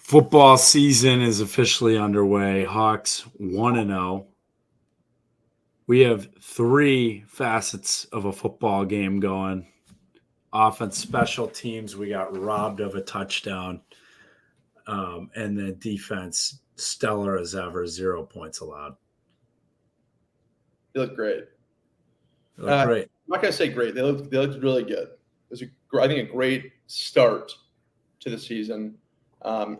Football season is officially underway. Hawks 1-0. We have three facets of a football game going. Offense, special teams, we got robbed of a touchdown. And then defense, stellar as ever, 0 points allowed. They look great. They look great. I'm not going to say great. They looked really good. It was, I think, a great start to the season,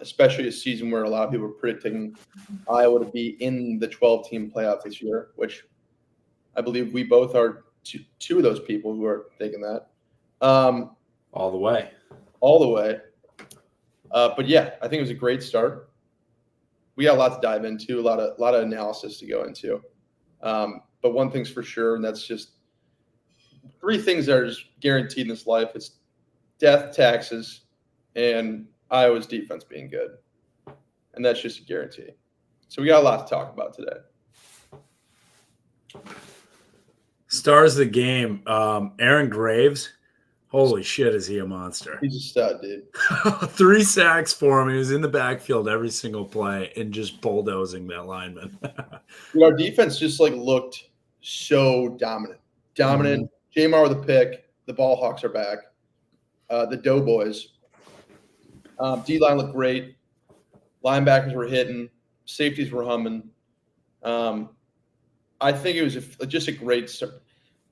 especially a season where a lot of people were predicting Iowa to be in the 12-team playoff this year, which I believe we both are two of those people who are thinking that. All the way. All the way. But yeah, I think it was a great start. We got a lot to dive into, a lot of analysis to go into. But one thing's for sure, and that's just three things that are just guaranteed in this life. It's death, taxes, and Iowa's defense being good. And that's just a guarantee. So we got a lot to talk about today. Stars of the game. Aaron Graves. Holy shit, is he a monster? He's a stud, dude. 3 sacks for him. He was in the backfield every single play and just bulldozing that lineman. Our defense just looked so dominant. Dominant. Jamar with a pick. The Ball Hawks are back. The Doughboys. D-line looked great. Linebackers were hitting. Safeties were humming. I think it was just a great start.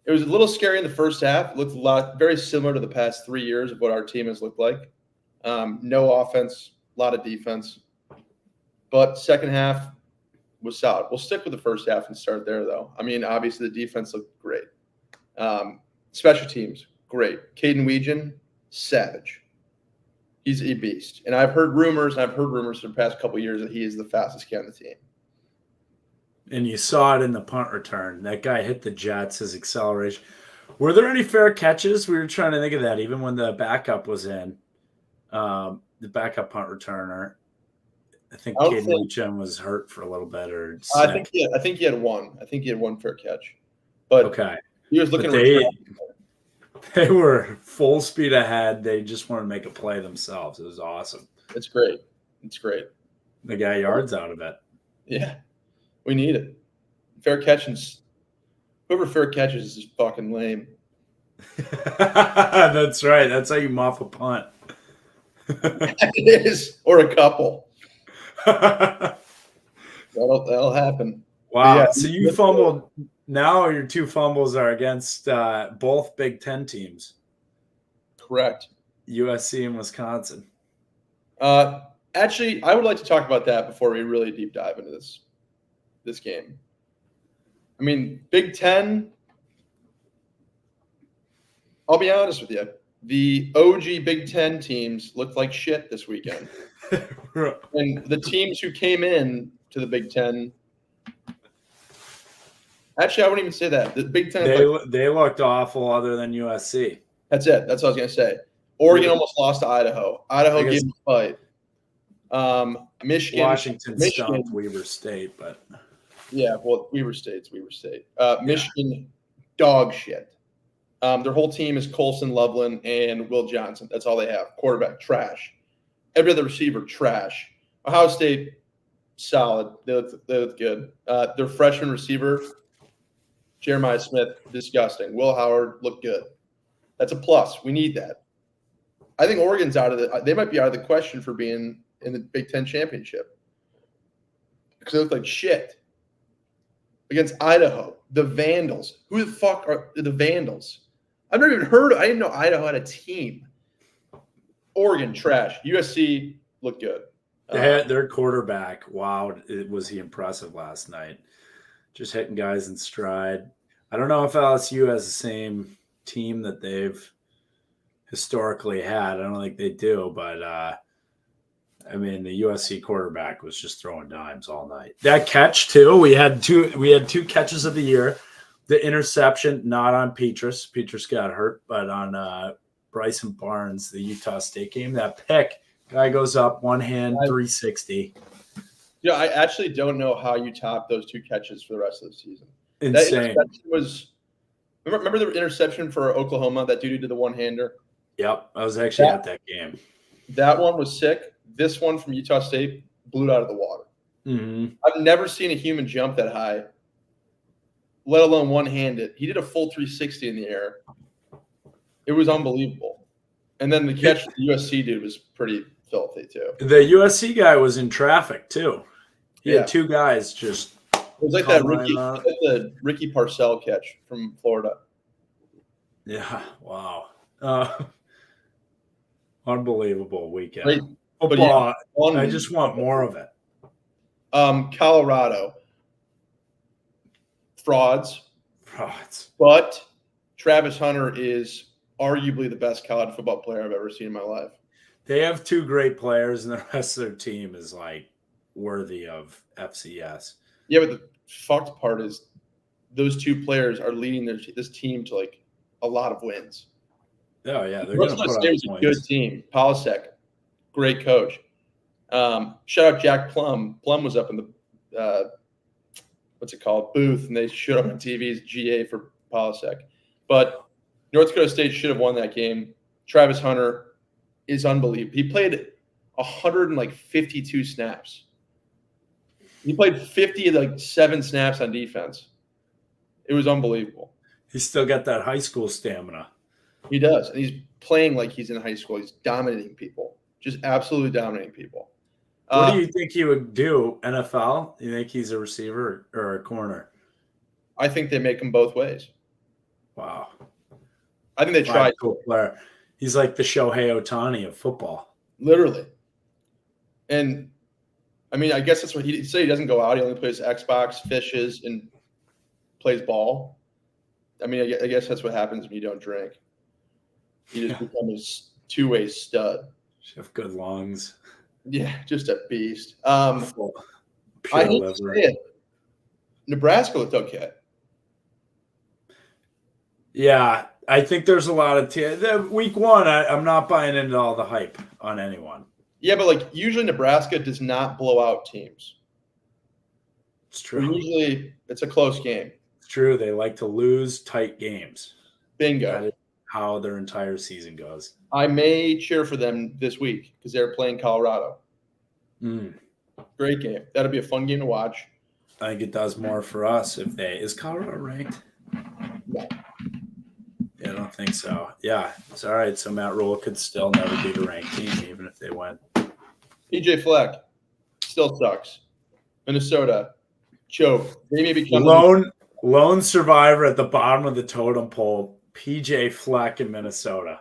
It was a little scary in the first half. It looked very similar to the past 3 years of what our team has looked like. No offense, a lot of defense. But second half was solid. We'll stick with the first half and start there, though. I mean, obviously the defense looked great. Special teams, great. Caden Weegan, savage. He's a beast. And I've heard rumors for the past couple of years that he is the fastest kid on the team. And you saw it in the punt return. That guy hit the Jets, his acceleration. Were there any fair catches? We were trying to think of that even when the backup was in. The backup punt returner. I think Caden Weegan was hurt for a little bit. Or I think he had one. I think he had one fair catch. But okay. He was looking they were full speed ahead. They just wanted to make a play themselves. It was awesome. It's great. It's great. They got yards out of it. Yeah. We need it. Fair catches. Whoever fair catches is fucking lame. That's right. That's how you muff a punt. It is. Or a couple. That'll happen. Wow. Yeah, so you fumbled. Now your 2 fumbles are against both Big Ten teams. Correct. USC and Wisconsin. Actually, I would like to talk about that before we really deep dive into this game. I mean, Big Ten, I'll be honest with you. The OG Big Ten teams looked like shit this weekend. And the teams who came in to the Big Ten, actually, I wouldn't even say that. The Big Ten, they looked awful other than USC. That's it. That's what I was going to say. Oregon almost lost to Idaho. Idaho gave them a fight. Washington stomped Weber State, but yeah, well, Weber State's Weber State. Michigan, dog shit. Their whole team is Colson Loveland and Will Johnson. That's all they have. Quarterback, trash. Every other receiver, trash. Ohio State, solid. They look good. Their freshman receiver, Jeremiah Smith, disgusting. Will Howard looked good. That's a plus. We need that. I think Oregon's they might be out of the question for being in the Big Ten championship because they look like shit against Idaho, the Vandals. Who the fuck are the Vandals? I've never even heard. I didn't know Idaho had a team. Oregon trash. USC looked good. They had their quarterback. Wow, was he impressive last night? Just hitting guys in stride. I don't know if LSU has the same team that they've historically had. I don't think they do, but I mean, the USC quarterback was just throwing dimes all night. That catch too. We had two catches of the year. The interception, not on Petrus. Petrus got hurt, but on Bryson Barnes, the Utah State game. That pick, guy goes up, one hand, 360. Yeah, I actually don't know how you top those 2 catches for the rest of the season. Insane. That was remember the interception for Oklahoma that dude did the one-hander? Yep, I was actually at that game. That one was sick. this one from Utah State blew it out of the water. Mm-hmm. I've never seen a human jump that high, let alone one-handed. He did a full 360 in the air. It was unbelievable. And then the catch the USC dude was pretty filthy too. The USC guy was in traffic too. He Yeah. had two guys just. It was like that the Ricky Parcell catch from Florida. Yeah. Wow. Unbelievable weekend. Great. Football. Yeah, I just want more of it. Colorado. Frauds. But Travis Hunter is arguably the best college football player I've ever seen in my life. They have two great players, and the rest of their team is like worthy of FCS. Yeah, but the fucked part is those two players are leading this team to like a lot of wins. Oh yeah, they're going to put up points. A good team. Polisek, great coach. Shout out Jack Plum. Plum was up in the what's it called, booth, and they showed up on TV's GA for Polisek. But North Dakota State should have won that game. Travis Hunter is unbelievable. He played 152 snaps. He played 57 snaps on defense. It was unbelievable. He's still got that high school stamina. He does. And he's playing like he's in high school. He's dominating people. Just absolutely dominating people. What do you think he would do, NFL? You think he's a receiver or a corner? I think they make him both ways. Wow. I think they tried. Cool player. He's like the Shohei Ohtani of football. Literally. And, I mean, I guess that's what he said. He doesn't go out. He only plays Xbox, fishes, and plays ball. I mean, I guess that's what happens when you don't drink. You just become a two-way stud. You have good lungs. Yeah, just a beast. I hate to say it. Nebraska looked okay. Yeah, I think there's a lot of week one. I'm not buying into all the hype on anyone. Yeah, but like usually Nebraska does not blow out teams. It's true. Usually it's a close game. It's true. They like to lose tight games. Bingo. That is how their entire season goes. I may cheer for them this week because they're playing Colorado. Great game. That'll be a fun game to watch. I think it does more for us if is Colorado ranked? No. Yeah, I don't think so. Yeah, it's all right. So Matt Rule could still never beat a ranked team, even if they win. PJ Fleck still sucks. Minnesota choke. They may become lone survivor at the bottom of the totem pole. PJ Fleck in Minnesota.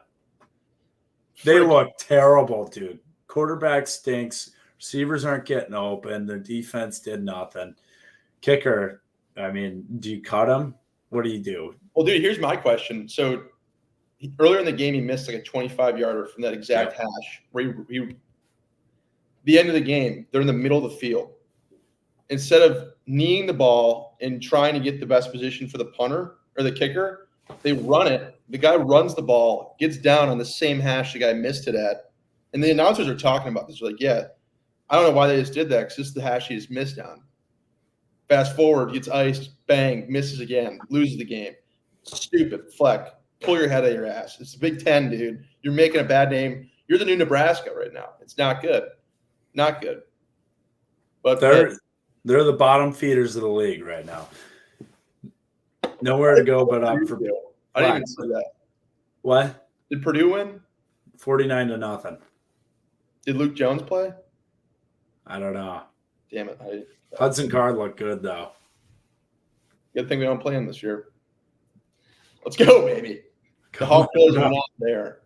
They look terrible, dude. Quarterback stinks. Receivers aren't getting open. Their defense did nothing. Kicker, I mean, do you cut him? What do you do? Well, dude, here's my question. So earlier in the game, he missed like a 25-yarder from that exact hash. Where the end of the game, they're in the middle of the field. Instead of kneeing the ball and trying to get the best position for the punter or the kicker, they run it. The guy runs the ball, gets down on the same hash the guy missed it at. And the announcers are talking about this. They're like, yeah, I don't know why they just did that because this is the hash he just missed on. Fast forward, gets iced, bang, misses again, loses the game. Stupid. Fleck, pull your head out of your ass. It's the Big Ten, dude. You're making a bad name. You're the new Nebraska right now. It's not good. Not good. But they're the bottom feeders of the league right now. Nowhere to go but up for. I didn't even say that. What? Did Purdue win? 49-0. Did Luke Jones play? I don't know. Damn it. Hudson Card looked good, though. Good thing we don't play him this year. Let's go, baby. The Hawk Bills are not there.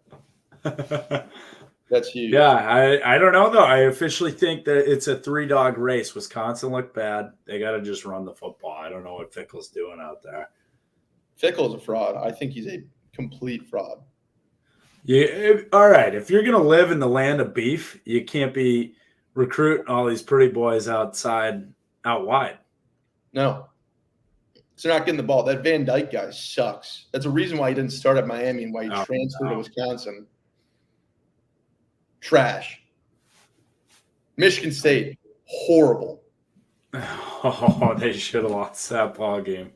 That's huge. Yeah, I don't know, though. I officially think that it's a three-dog race. Wisconsin looked bad. They got to just run the football. I don't know what Fickle's doing out there. Fickle is a fraud. I think he's a complete fraud. Yeah, all right. If you're going to live in the land of beef, you can't be recruiting all these pretty boys out wide. No. So they're not getting the ball. That Van Dyke guy sucks. That's a reason why he didn't start at Miami and why he transferred to Wisconsin. Trash. Michigan State, horrible. Oh, they should have lost that ball game.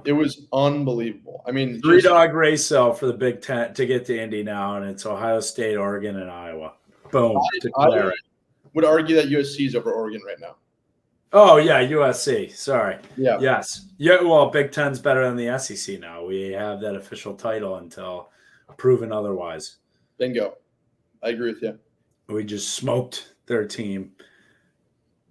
It was unbelievable. I mean, three-dog race though for the Big Ten to get to Indy now, and it's Ohio State, Oregon, and Iowa. Boom. would argue that USC is over Oregon right now. Oh, yeah, USC. Sorry. Yeah. Yes. Yeah, well, Big Ten's better than the SEC now. We have that official title until proven otherwise. Bingo. I agree with you. We just smoked their team.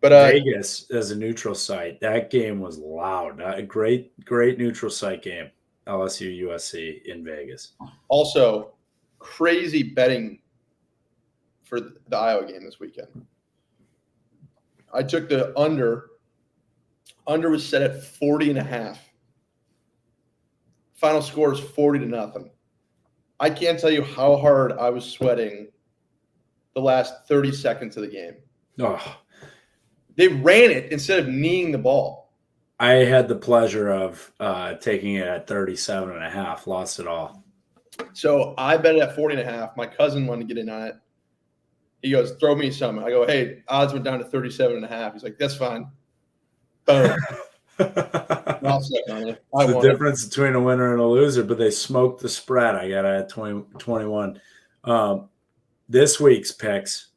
But Vegas as a neutral site, that game was loud. A great neutral site game. LSU USC in Vegas. Also, crazy betting for the Iowa game this weekend. I took the under. Under was set at 40.5. Final score is 40-0. I can't tell you how hard I was sweating the last 30 seconds of the game. Oh, They ran it instead of kneeing the ball. I had the pleasure of taking it at 37.5. Lost it all. So I bet it at 40.5. My cousin wanted to get in on it. He goes, throw me some. I go, hey, odds went down to 37.5. He's like, that's fine. Boom. I'll set on it. It's the difference between a winner and a loser, but they smoked the spread. I got it at 21. This week's picks,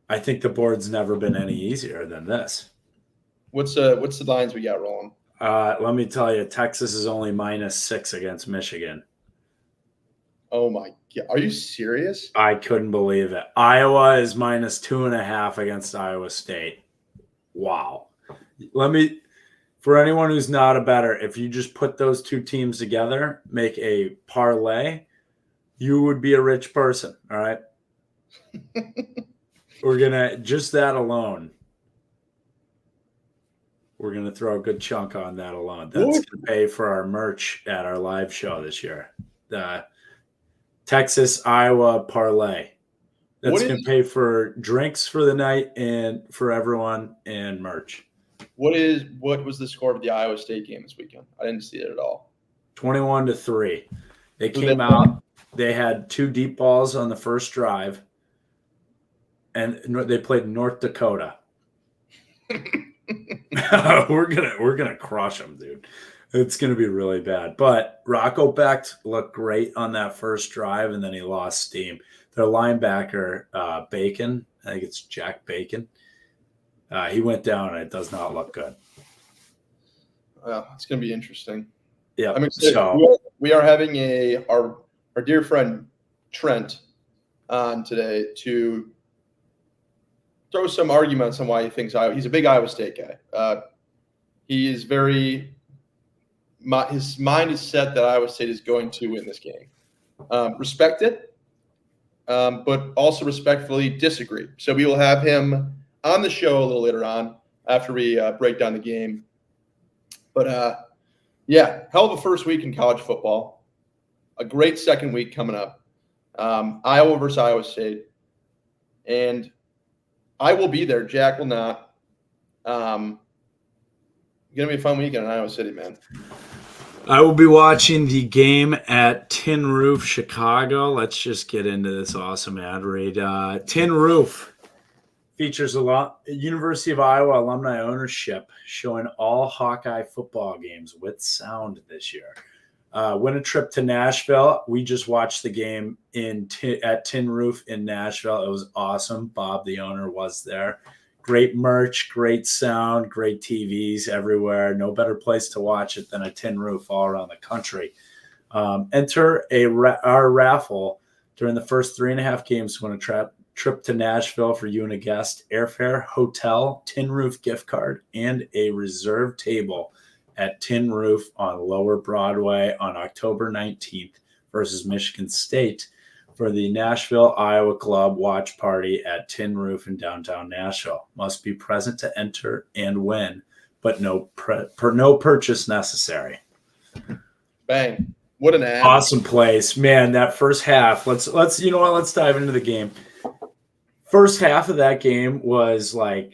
I think the board's never been any easier than this. What's the lines we got rolling? Let me tell you, Texas is only -6 against Michigan. Oh my God. Are you serious? I couldn't believe it. Iowa is -2.5 against Iowa State. Wow. For anyone who's not a bettor, if you just put those two teams together, make a parlay, you would be a rich person. All right. We're going to, just that alone, we're going to throw a good chunk on that alone. That's going to pay for our merch at our live show this year. The Texas Iowa parlay. That's going to pay for drinks for the night and for everyone and merch. What was the score of the Iowa State game this weekend? I didn't see it at all. 21-3. They came out. They had 2 deep balls on the first drive, and they played North Dakota. We're gonna crush them, dude. It's gonna be really bad. But Rocco Beck looked great on that first drive, and then he lost steam. Their linebacker, Bacon, I think it's Jack Bacon. He went down, and it does not look good. Well, it's going to be interesting. Yeah. I mean, we are having our dear friend Trent on today to throw some arguments on why he thinks Iowa. He's a big Iowa State guy. He is his mind is set that Iowa State is going to win this game. Respect it, but also respectfully disagree. So we will have him on the show a little later on after we break down the game. But, yeah, hell of a first week in college football. A great second week coming up. Iowa versus Iowa State. And I will be there. Jack will not. Going to be a fun weekend in Iowa City, man. I will be watching the game at Tin Roof, Chicago. Let's just get into this awesome ad read. Tin Roof features a lot University of Iowa alumni ownership, showing all Hawkeye football games with sound this year. Win a trip to Nashville. We just watched the game at Tin Roof in Nashville. It was awesome. Bob, the owner, was there. Great merch, great sound, great TVs everywhere. No better place to watch it than a Tin Roof all around the country. Enter our raffle during the first 3.5 games to win a trip to Nashville for you and a guest, airfare, hotel, Tin Roof gift card, and a reserved table at Tin Roof on Lower Broadway on October 19th versus Michigan State for the Nashville Iowa Club watch party at Tin Roof in downtown Nashville. Must be present to enter and win, but no purchase necessary. Bang. What an ad. Awesome place. Man, that first half, let's you know what, let's dive into the game. First half of that game was like,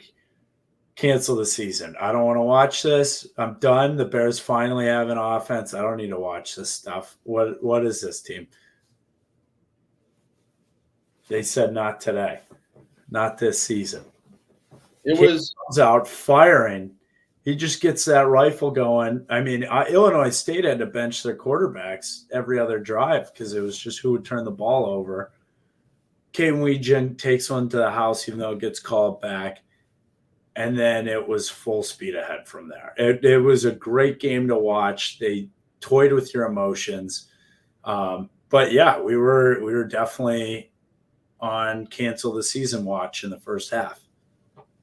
cancel the season. I don't want to watch this. I'm done. The Bears finally have an offense. I don't need to watch this stuff. What is this team? They said not today. Not this season. It was out firing. He just gets that rifle going. I mean, Illinois State had to bench their quarterbacks every other drive because it was just who would turn the ball over. Caden Weegen takes one to the house, even though it gets called back. And then it was full speed ahead from there. It was a great game to watch. They toyed with your emotions. But yeah, we were definitely on cancel the season watch in the first half.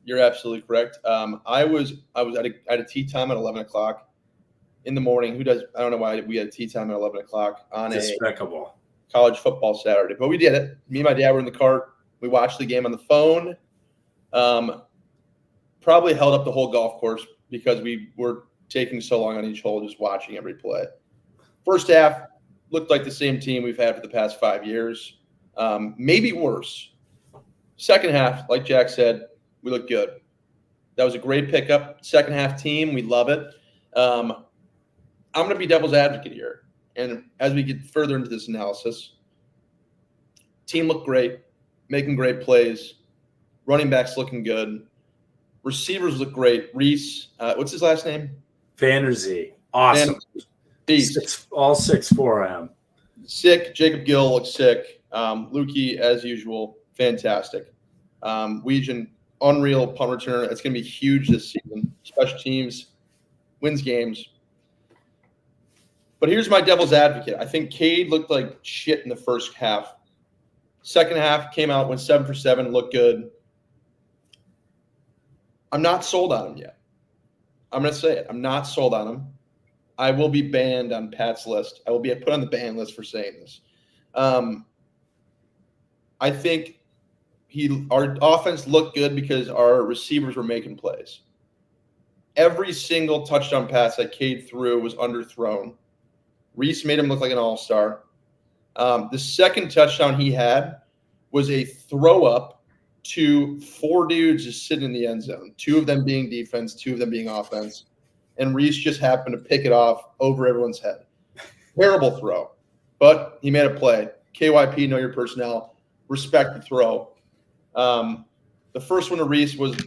You're absolutely correct. I was at a tea time at 11 o'clock in the morning. I don't know why we had a tea time at 11 o'clock on Despicable. a college football Saturday, but we did it. Me and my dad were in the cart. We watched the game on the phone. Probably held up the whole golf course because we were taking so long on each hole, just watching every play. First half looked like the same team we've had for the past 5 years, maybe worse. Second half, like Jack said, we looked good. That was a great pickup. Second half team, we love it. I'm going to be devil's advocate here. And as we get further into this analysis, team looked great, making great plays, running backs looking good. Receivers look great. Reese, what's his last name? Vanderzee. Awesome. Beast. All 6'4" am. Sick. Jacob Gill looks sick. Lukey, as usual, fantastic. Weegen, unreal punt returner. It's going to be huge this season. Special teams, wins games. But here's my devil's advocate. I think Cade looked like shit in the first half. Second half, came out, went 7 for 7, looked good. I'm not sold on him yet. I'm going to say it. I'm not sold on him. I will be banned on Pat's list. I will be put on the ban list for saying this. I think our offense looked good because our receivers were making plays. Every single touchdown pass that Cade threw was underthrown. Reese made him look like an all-star. The second touchdown he had was a throw-up to 4 dudes just sitting in the end zone, 2 of them being defense, 2 of them being offense. And Reese just happened to pick it off over everyone's head. Terrible throw, but he made a play. KYP, know your personnel, respect the throw. The first one to Reese was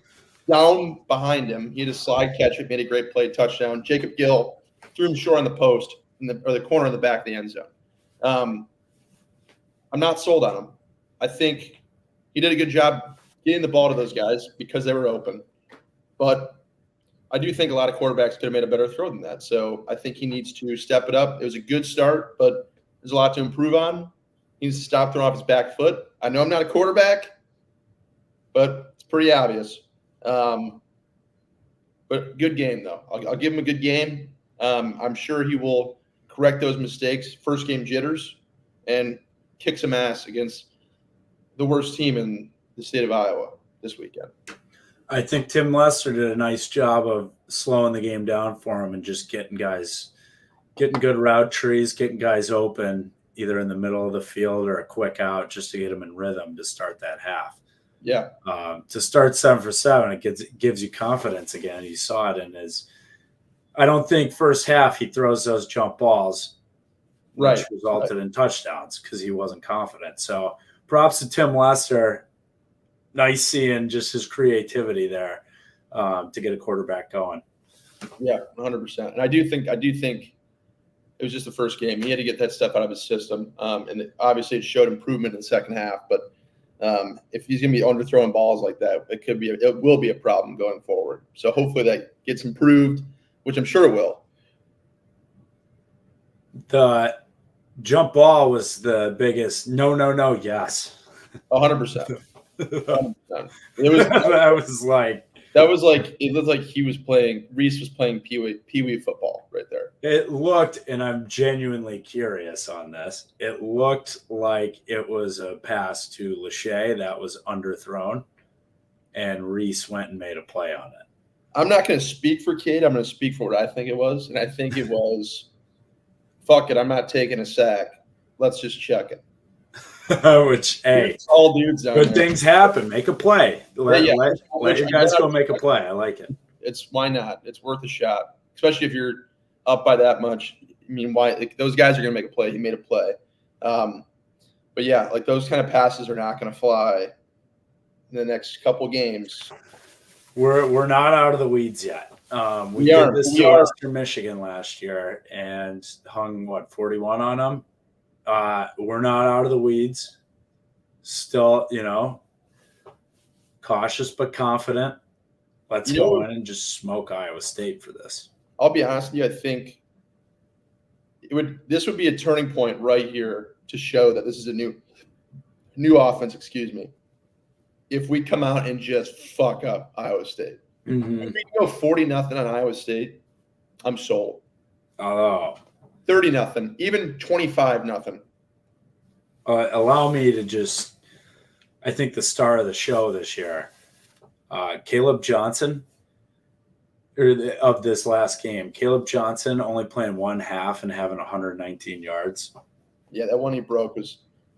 down behind him. He had a slide catch. It made a great play, touchdown. Jacob Gill threw him short on the post or the corner in the back of the end zone. I'm not sold on him. I think he did a good job getting the ball to those guys because they were open. But I do think a lot of quarterbacks could have made a better throw than that. So I think he needs to step it up. It was a good start, but there's a lot to improve on. He needs to stop throwing off his back foot. I know I'm not a quarterback, but it's pretty obvious. But good game, though. I'll give him a good game. I'm sure he will correct those mistakes, first game jitters, and kick some ass against the worst team in the state of Iowa this weekend. I think Tim Lester did a nice job of slowing the game down for him and just getting good route trees, getting guys open either in the middle of the field or a quick out just to get them in rhythm to start that half. Yeah. To start 7 for 7, it gives you confidence again. You saw it in his – I don't think first half he throws those jump balls, which resulted in touchdowns because he wasn't confident. So props to Tim Lester. Nice seeing just his creativity there to get a quarterback going. Yeah, 100%. And I do think it was just the first game. He had to get that stuff out of his system. And obviously it showed improvement in the second half. But if he's going to be underthrowing balls like that, it will be a problem going forward. So hopefully that gets improved, which I'm sure it will. The jump ball was the biggest no, yes. 100%. It looked like Reese was playing Pee-wee football right there. It looked, and I'm genuinely curious on this, it looked like it was a pass to Lachey that was underthrown, and Reese went and made a play on it. I'm not going to speak for Cade. I'm going to speak for what I think it was, and I think it was, fuck it, I'm not taking a sack. Let's just check it. Which, hey, it's all dudes down good there. Things happen. Make a play. Let your guys go make a play. I like it. Why not? It's worth a shot, especially if you're up by that much. I mean, why? Like, those guys are going to make a play. He made a play. But yeah, like those kind of passes are not going to fly in the next couple games. We're not out of the weeds yet. We did this to Western Michigan last year and hung 41 on them. We're not out of the weeds. still, cautious but confident. Let's go in and just smoke Iowa State for this. I'll be honest with you. I think this would be a turning point right here to show that this is a new offense. Excuse me. If we come out and just fuck up Iowa State, if we go 40-0 on Iowa State, I'm sold. Oh, 30-0, even 25-0. Allow me to just, I think the star of the show this year, Caleb Johnson, of this last game. Caleb Johnson only playing one half and having 119 yards. Yeah, that one he broke.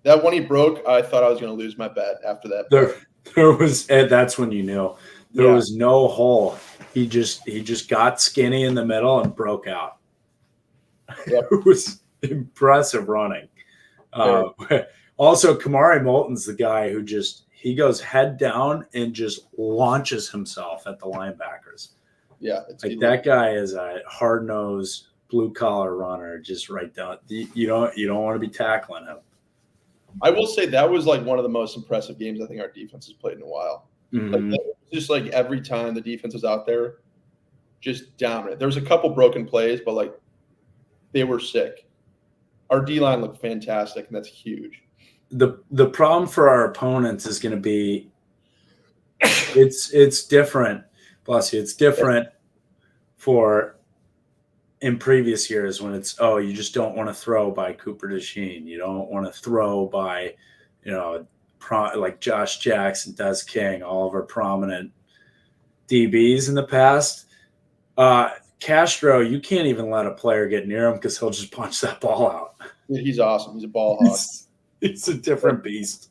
I thought I was going to lose my bet after that. There was, and that's when you knew there was no hole. He just got skinny in the middle and broke out. Yep. It was impressive running. Also, Kamari Moulton's the guy who he goes head down and just launches himself at the linebackers. Yeah, like that guy is a hard-nosed, blue-collar runner, just right down. You don't want to be tackling him. I will say that was like one of the most impressive games I think our defense has played in a while. Just like every time the defense was out there, just dominant. There was a couple broken plays, but like they were sick. Our D-line looked fantastic, and that's huge. The problem for our opponents is going to be it's different. Bless you. It's different for in previous years when it's, you just don't want to throw by Cooper DeSheen. You don't want to throw by, like Josh Jackson, Des King, all of our prominent DBs in the past. Castro, you can't even let a player get near him because he'll just punch that ball out. He's awesome. He's a ball hawk. It's a different beast.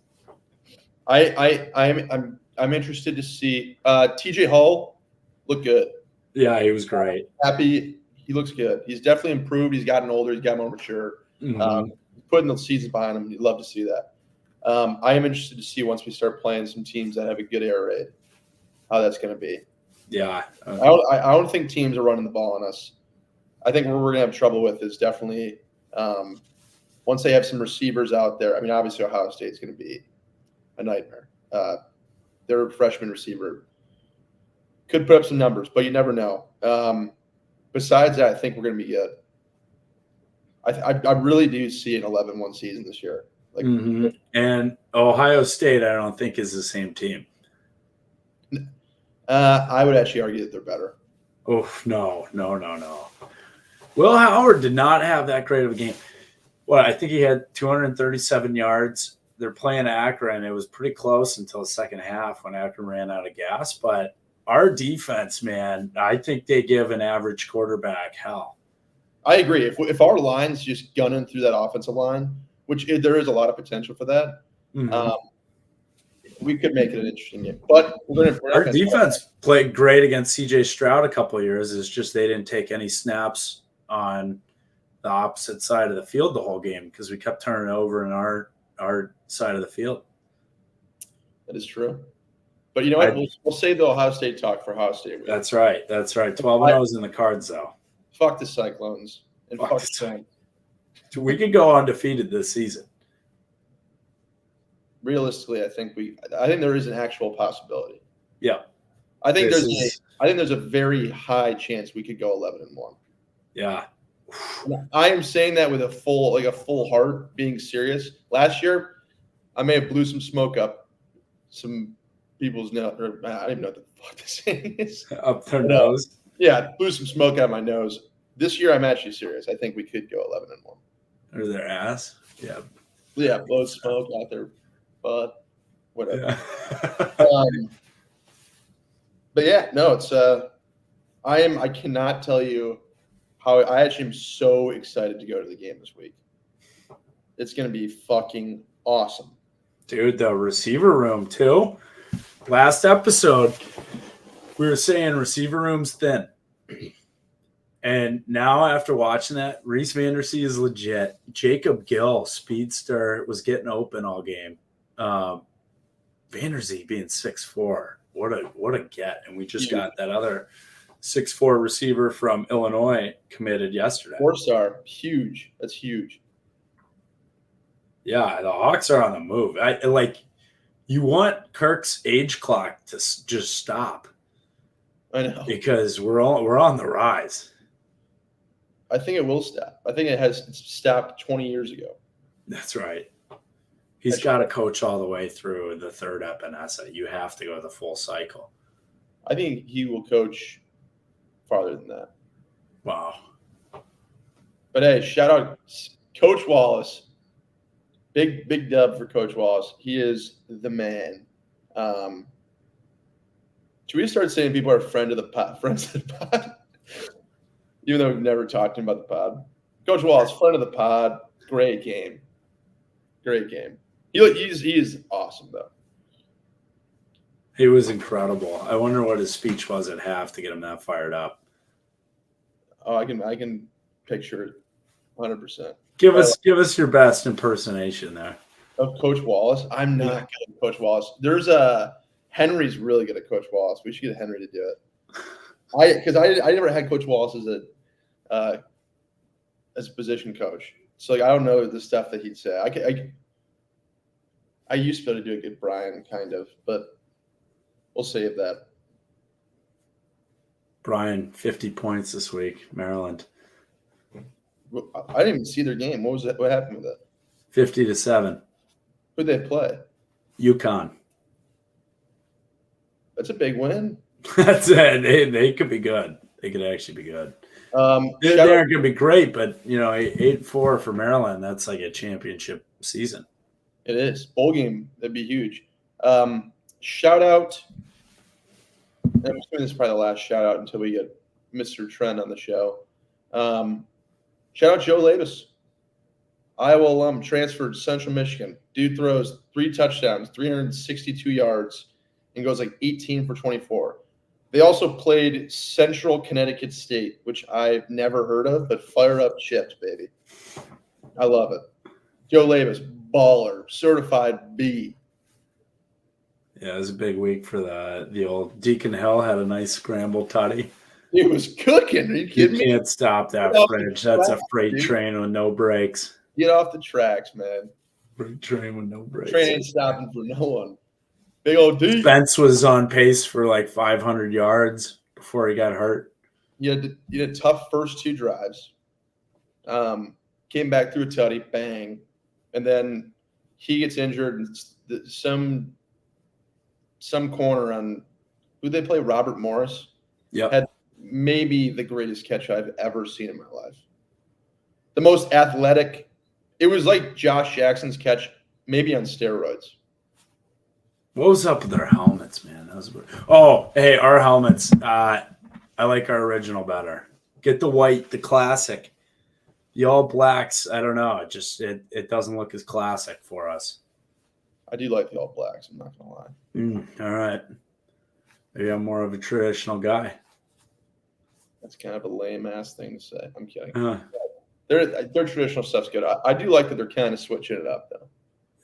I'm interested to see TJ Hull look good. Yeah, he was great. Happy. He looks good. He's definitely improved. He's gotten older. He's gotten more mature. Putting the seasons behind him, you'd love to see that. I am interested to see once we start playing some teams that have a good air raid, how that's going to be. Yeah. I don't think teams are running the ball on us. I think what we're going to have trouble with is definitely once they have some receivers out there. I mean, obviously Ohio State's going to be a nightmare. Their freshman receiver could put up some numbers, but you never know. Besides that, I think we're going to be good. I really do see an 11-1 season this year. And Ohio State, I don't think is the same team. I would actually argue that they're better. Oh, no. Will Howard did not have that great of a game. I think he had 237 yards. They're playing Akron. It was pretty close until the second half when Akron ran out of gas. But our defense, man, I think they give an average quarterback hell. I agree. If our line's just gunning through that offensive line, which there is a lot of potential for that, we could make it an interesting game. But our defense played great against CJ Stroud a couple of years. It's just they didn't take any snaps on the opposite side of the field the whole game because we kept turning over in our side of the field. That is true. But you know what? We'll save the Ohio State talk for Ohio State. That's right. 12-0 is in the cards, though. Fuck the Cyclones. And fuck the Saints. We could go undefeated this season. Realistically, I think there is an actual possibility. Yeah. I think there's a very high chance we could go 11-1. Yeah. I am saying that with a full heart, being serious. Last year, I may have blew some smoke up some people's nose. I don't even know what the fuck this saying is. Up their nose. Yeah, blew some smoke out of my nose. This year, I'm actually serious. I think we could go 11-1. Or their ass. Yeah. Yeah, blow smoke out their butt. Whatever. Yeah. But yeah, no, it's I cannot tell you how I actually am so excited to go to the game this week. It's going to be fucking awesome. Dude, the receiver room too. Last episode, we were saying receiver room's thin. And now after watching that, Reese Vandersee is legit. Jacob Gill, speedster, was getting open all game. Vandersee being 6'4". What a get. And we just got that other 6'4" receiver from Illinois committed yesterday. 4-star. Huge. That's huge. Yeah, the Hawks are on the move. You want Kirk's age clock to just stop I know. because we're on the rise. I think it will stop. I think it's stopped 20 years ago. That's right. He's got to coach all the way through the third Epinesa. You have to go the full cycle. I think he will coach farther than that. Wow. But hey, shout out Coach Wallace. Big dub for Coach Wallace. He is the man. Should we start saying people are friends of the pod? Even though we've never talked to him about the pod. Coach Wallace, friend of the pod. Great game. He is awesome though. He was incredible. I wonder what his speech was at half to get him that fired up. Oh, I can picture it 100%. Give us your best impersonation there. Of Coach Wallace? I'm not good at Coach Wallace. There's Henry's really good at Coach Wallace. We should get Henry to do it. Because I never had Coach Wallace as a position coach. So I don't know the stuff that he'd say. I used to be able to do a good Brian kind of, but we'll save that. Brian, 50 points this week, Maryland. I didn't even see their game. What happened with it? 50-7. Who'd they play? UConn. That's a big win. That's it. They could be good. They could actually be good. They aren't going to be great, but 8-4 for Maryland. That's like a championship season. It is. Bowl game. That'd be huge. Shout out. I'm assuming this is probably the last shout out until we get Mr. Trent on the show. Shout out Joe Labus, Iowa alum, transferred to Central Michigan. Dude throws 3 touchdowns, 362 yards, and goes like 18 for 24. They also played Central Connecticut State, which I've never heard of, but fire up chips, baby. I love it. Joe Labus, baller, certified B. Yeah, it was a big week for the old Deacon Hill. Had a nice scramble tutty. He was cooking. Are you kidding me? You can't stop that fridge. That's a freight train with no brakes. Get off the tracks, man. Freight train with no brakes. Train ain't stopping for no one. Big old D. Spence was on pace for like 500 yards before he got hurt. You had a tough first 2 drives. Came back through a tutty, bang. And then he gets injured. And some corner on who they play, Robert Morris. Yeah. Had maybe the greatest catch I've ever seen in my life. The most athletic. It was like Josh Jackson's catch, maybe on steroids. What was up with our helmets, man? Hey, our helmets. I like our original better. Get the white, the classic. The all blacks, I don't know. It doesn't look as classic for us. I do like the all blacks. I'm not gonna lie. All right. Maybe I'm more of a traditional guy. That's kind of a lame ass thing to say. I'm kidding. Their traditional stuff's good. I do like that they're kind of switching it up though.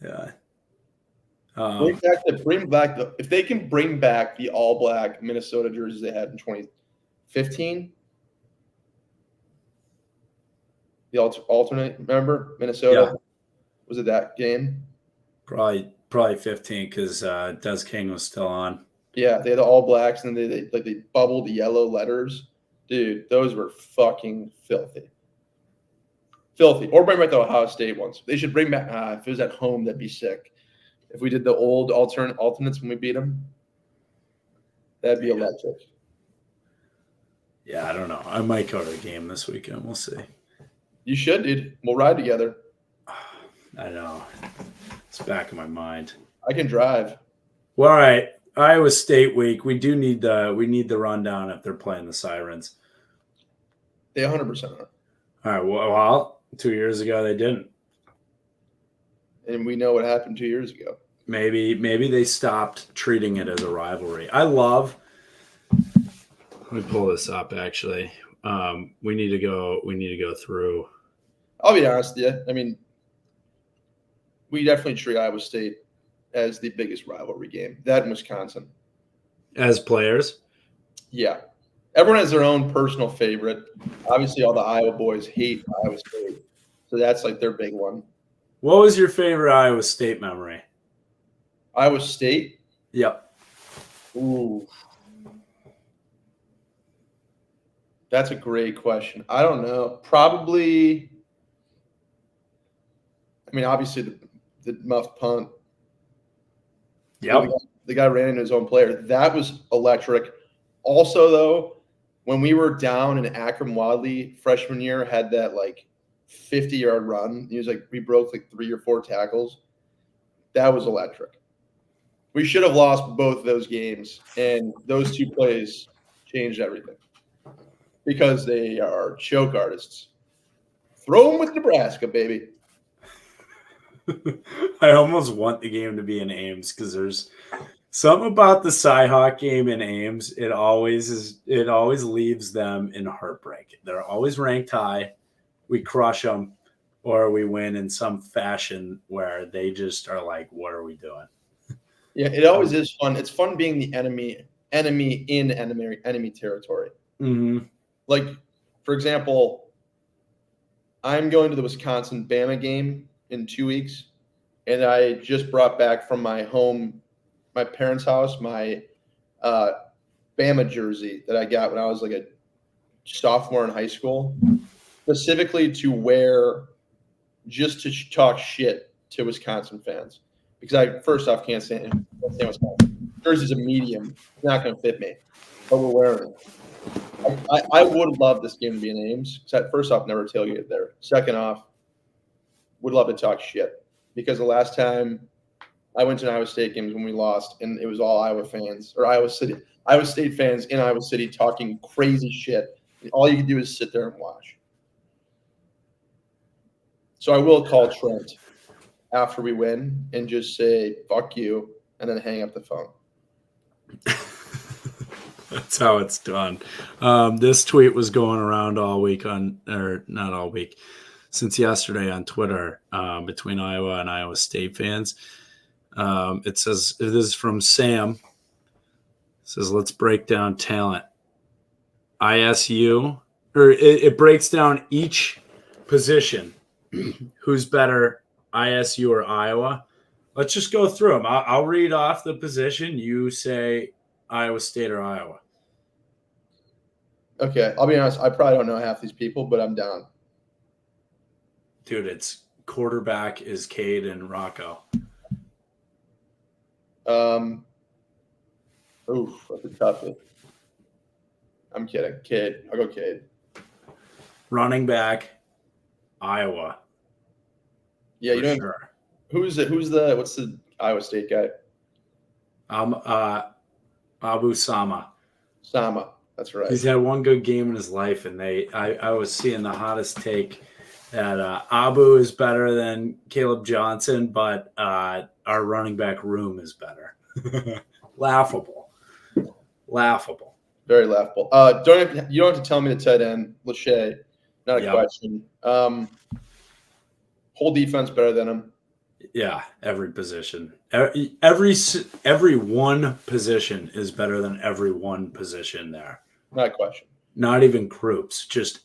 Yeah. Bring back if they can bring back the all black Minnesota jerseys they had in 2015. The alternate, remember Minnesota? Yeah. Was it that game? Probably 15 because Des King was still on. Yeah, they had the all blacks and they bubbled the yellow letters. Dude, those were fucking filthy. Or bring back the Ohio State ones. They should bring back. If it was at home, that'd be sick. If we did the old alternates when we beat them, that'd be electric. Yeah, I don't know. I might go to the game this weekend. We'll see. You should, dude. We'll ride together. I know. It's back in my mind. I can drive. Well, all right. Iowa State week. We need the rundown if they're playing the Sirens. They 100% are. All right. Well, 2 years ago they didn't. And we know what happened 2 years ago. Maybe they stopped treating it as a rivalry. Let me pull this up actually. We need to go through. I'll be honest with you. I mean, we definitely treat Iowa State as the biggest rivalry game. That and Wisconsin. As players? Yeah. Everyone has their own personal favorite. Obviously, all the Iowa boys hate Iowa State. So that's like their big one. What was your favorite Iowa State memory? Iowa State? Yep. Ooh. That's a great question. I don't know. Probably, I mean, obviously the muff punt. Yep. The guy ran into his own player. That was electric. Also, though, when we were down and Akram Wadley freshman year had that like 50-yard run, he was like, we broke like 3 or 4 tackles. That was electric. We should have lost both of those games, and those 2 plays changed everything because they are choke artists. Throw them with Nebraska, baby. I almost want the game to be in Ames because there's something about the Cyhawk game in Ames. It always leaves them in heartbreak. They're always ranked high. We crush them, or we win in some fashion where they just are like, "What are we doing?" Yeah, it always is fun. It's fun being the enemy in enemy territory. Mm-hmm. Like, for example, I'm going to the Wisconsin Bama game in 2 weeks, and I just brought back from my parents' house, my Bama jersey that I got when I was like a sophomore in high school, specifically to wear just to talk shit to Wisconsin fans. Because I, first off, can't stand Wisconsin. Jersey's a medium. It's not going to fit me, but we're wearing it. I would love this game to be in Ames. First off, never tailgated there. Second off, would love to talk shit. Because the last time I went to an Iowa State game when we lost, and it was all Iowa fans or Iowa State fans in Iowa City talking crazy shit. And all you can do is sit there and watch. So I will call Trent after we win and just say, fuck you, and then hang up the phone. That's how it's done. This tweet was going around all week not all week, since yesterday on Twitter between Iowa and Iowa State fans. It says, it is from Sam. It says, let's break down talent. ISU, or it breaks down each position. Who's better, ISU or Iowa? Let's just go through them. I'll read off the position. You say Iowa State or Iowa. Okay, I'll be honest. I probably don't know half these people, but I'm down. Dude, it's quarterback is Cade and Rocco. Oof, that's a toughie. I'm kidding. Cade. I'll go Cade. Running back, Iowa. Yeah, you know sure. What's the Iowa State guy? Abu Sama. Sama. That's right. He's had one good game in his life, and I was seeing the hottest take that Abu is better than Caleb Johnson, but our running back room is better. Laughable. Very laughable. You don't have to tell me the tight end, Lachey. Not a question. Whole defense better than him. Yeah, every position. Every one position is better than every one position there. Not a question. Not even groups. Just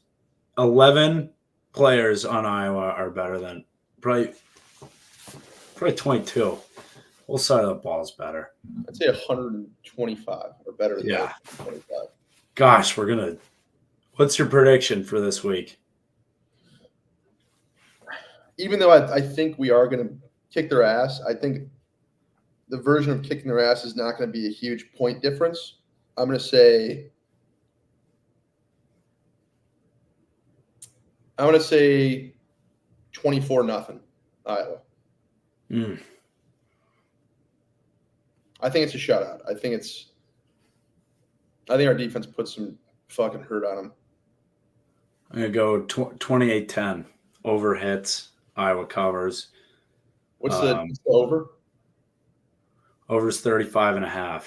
11 players on Iowa are better than probably 22. Whole side of the ball is better. I'd say 125 or better than 25. Gosh, what's your prediction for this week? Even though I think we are going to kick their ass, I think the version of kicking their ass is not going to be a huge point difference. I'm going to say 24-0 Iowa. I think it's a shutout. I think our defense puts some fucking hurt on them. I'm going to go 28-10. Over hits. Iowa covers. What's the over? Over's 35.5.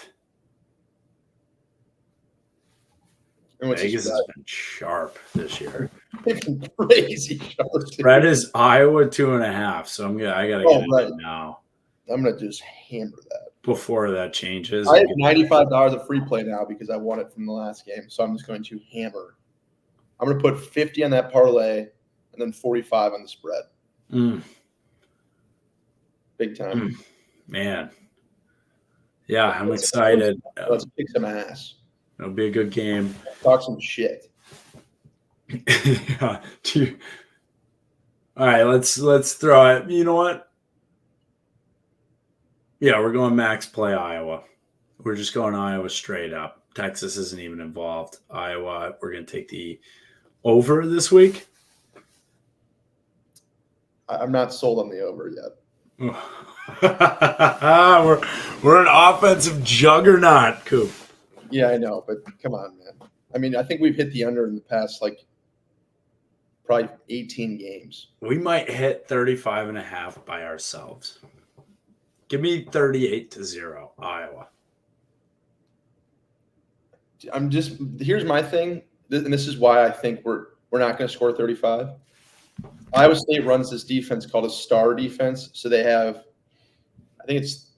Vegas has been sharp this year. Crazy sharp. Spread is Iowa 2.5. So I gotta get it now. I'm gonna just hammer that before that changes. I have $95 of free play now because I won it from the last game. So I'm just going to hammer. I'm gonna put 50 on that parlay and then 45 on the spread. big time. Man. Yeah, I'm excited. Let's kick some ass. It'll be a good game. Talk some shit. Yeah. All right, let's throw it. You know what? Yeah, we're going max play Iowa. We're just going Iowa straight up. Texas isn't even involved. Iowa, we're going to take the over this week. I'm not sold on the over yet. we're an offensive juggernaut, Coop. Yeah, I know, but come on, man. I mean, I think we've hit the under in the past, probably 18 games. We might hit 35.5 by ourselves. Give me 38-0, Iowa. Here's my thing, and this is why I think we're not going to score 35. Iowa State runs this defense called a star defense. So they have, I think it's,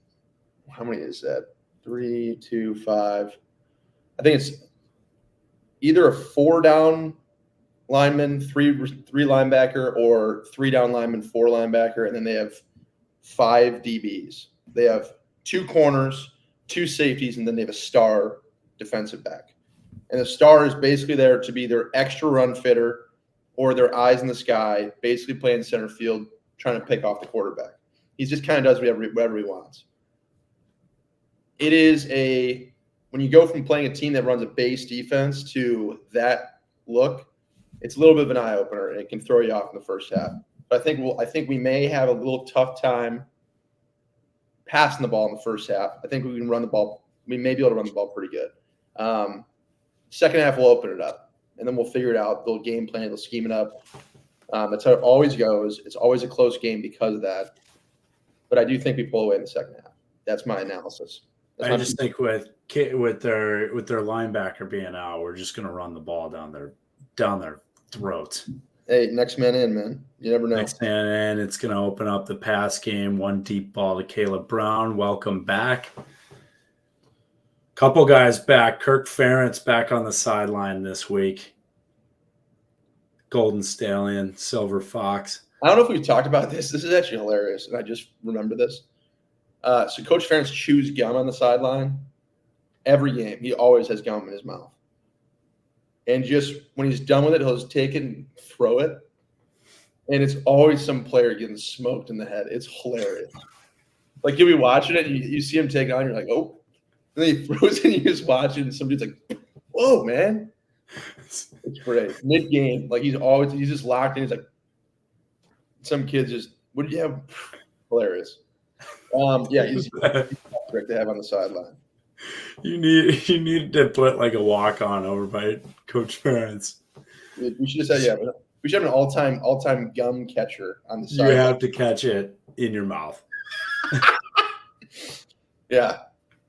how many is that? 3, 2, 5. I think it's either a 4-down lineman, three linebacker, or 3-down lineman, 4 linebacker, and then they have 5 DBs. They have 2 corners, 2 safeties, and then they have a star defensive back. And the star is basically there to be their extra run fitter or their eyes in the sky, basically playing center field, trying to pick off the quarterback. He just kind of does whatever he wants. It is when you go from playing a team that runs a base defense to that look, it's a little bit of an eye opener, and it can throw you off in the first half. But I think we may have a little tough time passing the ball in the first half. I think we can run the ball. We may be able to run the ball pretty good. Second half, we'll open it up, and then we'll figure it out. They'll game plan. They'll scheme it up. That's how it always goes. It's always a close game because of that. But I do think we pull away in the second half. That's my analysis. I just think with their linebacker being out, we're just going to run the ball down their throats. Hey, next man in, man. You never know. Next man in. It's going to open up the pass game. One deep ball to Caleb Brown. Welcome back. Couple guys back. Kirk Ferentz back on the sideline this week. Golden Stallion, Silver Fox. I don't know if we've talked about this. This is actually hilarious, and I just remember this. So Coach Ferentz chews gum on the sideline every game. He always has gum in his mouth. And just when he's done with it, he'll just take it and throw it. And it's always some player getting smoked in the head. It's hilarious. Like, you'll be watching it, and you see him take it on, and you're like, oh. And then he throws it, and you just watch it, and somebody's like, whoa, man. It's great. Mid-game, like, he's just locked in. He's like, some kids just, what do you have? Hilarious. Yeah, he's great to have on the sideline. You need to put like a walk-on over by Coach Ferentz. We should just have we should have an all-time gum catcher on the side. You have to catch it in your mouth. Yeah.